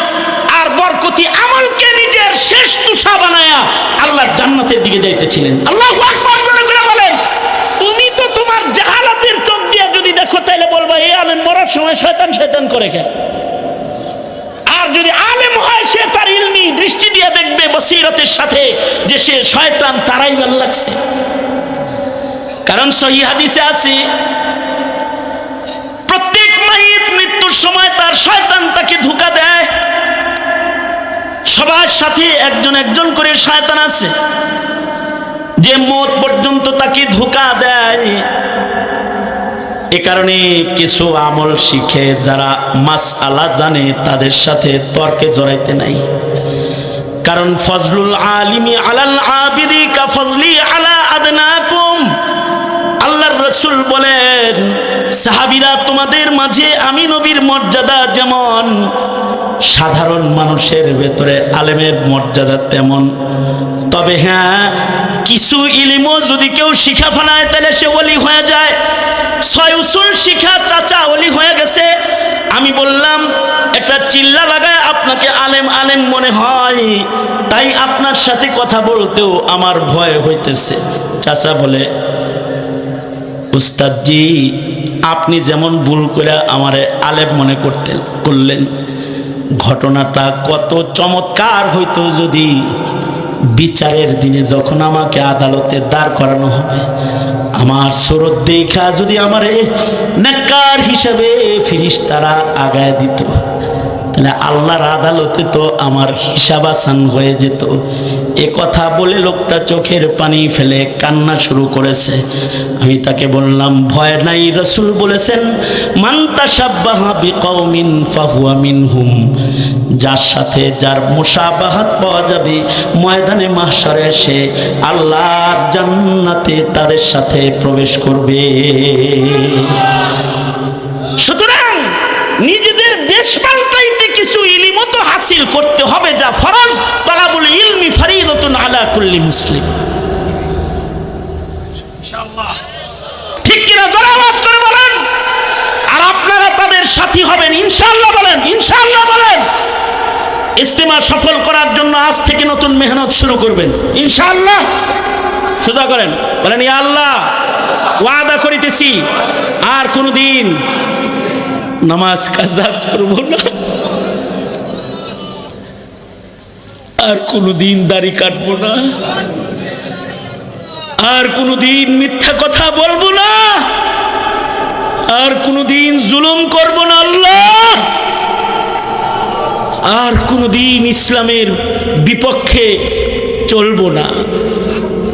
আর বরকতি আমলকে নিজের শেষ তুষা বানায়া আল্লাহর জান্নাতের দিকে যাইতেছিলেন। আল্লাহু আকবার করে বলেন। তুমি তো তোমার জাহালাতের চোখ দিয়ে যদি দেখো তাহলে বলবা এই আলেম মরার সময় শয়তান শয়তান করে কেন? আর যদি আলেম হয় সে তার ইলমি দৃষ্টি দিয়ে দেখবে বসিরতের সাথে যে সে শয়তান তারাইবার লাগছে। কারণ সহিহ হাদিসে আছে প্রত্যেক মাইয়িত মৃত্যুর সময় তার শয়তান তাকে ধোঁকা দেয়। সবার সাথে একজন একজন করে শয়তান আছে যে মওত পর্যন্ত তাকে ধোঁকা দেয়। এ কারণে কিছু আমল শিখে যারা মাসআলা জানে তাদের সাথে তর্কে জড়াইতে নাই। কারণ ফজলুল আলিমি আলাল আবিদি কা ফজলি আলা আদনাকুম। আল্লাহর রাসূল বলেন, সাহাবীরা তোমাদের মাঝে আমি নবীর মর্যাদা যেমন, সাধারণ মানুষের ভেতরে আলেমের মর্যাদা তেমন। তবে হ্যাঁ, কিছু ইলমও যদি কেউ শিখা ফেলায় তাহলে সে ওলি হয়ে যায়। 6 উসুল শিখা চাচা ওলি হয়ে গেছে। আমি বললাম একটা চিল্লা লাগায় আপনাকে আলেম আলেম মনে হয়, তাই আপনার সাথে কথা বলতেও আমার ভয় হইতেছে। চাচা বলে, উস্তাদজি আপনি যেমন ভুল করে আমারে আলেম মনে করলেন, ঘটনাটা কত চমৎকার হইতো যদি বিচারের দিনে যখন আমাকে আদালতে দাঁড় করানো হবে, আমার সুরত দেখা যদি আমারে নেককার হিসেবে ফেরেশতারা আগায় দিত, তাহলে আল্লাহর আদালতে তো আমার হিসাব আসান হয়ে যেত। এ কথা বলে লোকটা চোখের পানি ফেলে কান্না শুরু করেছে। আমি তাকে বললাম, ভয় নাই, রাসূল বলেছেন মান তাশাব্বাহা বিকওমিন ফাহুয়া মিনহুম। যার সাথে যার মুশাবাহাত পাওয়া যাবে ময়দানে মাহশারে সে আল্লাহর জান্নাতে তাদের সাথে প্রবেশ করবে। সুতরাং নিজেদের বেশ পাল্টাইতে কিছু ইলম তো হাসিল করতে হবে, যা ফরজ। তালাবুল ইলমি ফরিদাতুন আলা কুল্লি মুসলিম। ইনশাআল্লাহ। ঠিক কিনা? যারা আওয়াজ করে বলেন। আর আপনারা তাদের সাথী হবেন ইনশাআল্লাহ বলেন, ইনশাআল্লাহ বলেন। ইজতেমা সফল করার জন্য আজ থেকে নতুন মেহনত শুরু করবেন ইনশাআল্লাহ। সোজা করেন, বলেন ইয়া আল্লাহ ওয়াদা করিতেছি আর কোনোদিন নামাজ কাজা করব না, আর কোনোদিন দাড়ি কাটবো না, আর কোনোদিন মিথ্যা কথা বলবো না, আর কোনোদিন জুলুম করব না আল্লাহ, আর কোনোদিন ইসলামের বিপক্ষে চলবো না।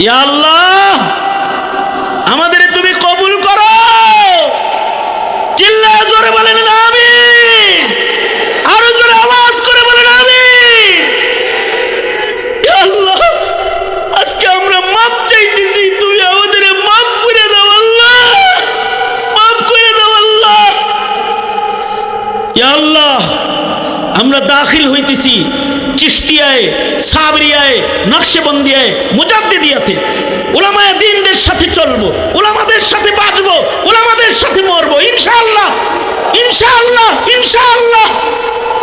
ইয়া আল্লাহ আমাদের তুমি কবুল করো। চিল্লায়ে জোরে বলেন আমিন, আরো জোরে আওয়াজ করে বলেন আমিন। ইয়া আল্লাহ আজকে আমরা মাপ চাইতেছি, তুমি আমাদের মাপ করে দাও আল্লাহ, মাপ করে দাও আল্লাহ। ইয়া আল্লাহ আমরা দাখিল হইতেছি চিশতিয়ায়, সাবরিয়ায়, নকশবন্দিয়ায়, মুজাদ্দিদিয়াতে। উলামায়ে দ্বীনদের সাথে চলবো, উলামাদের সাথে বাঁচবো, উলামাদের সাথে মরবো ইনশাআল্লাহ, ইনশাআল্লাহ, ইনশাআল্লাহ।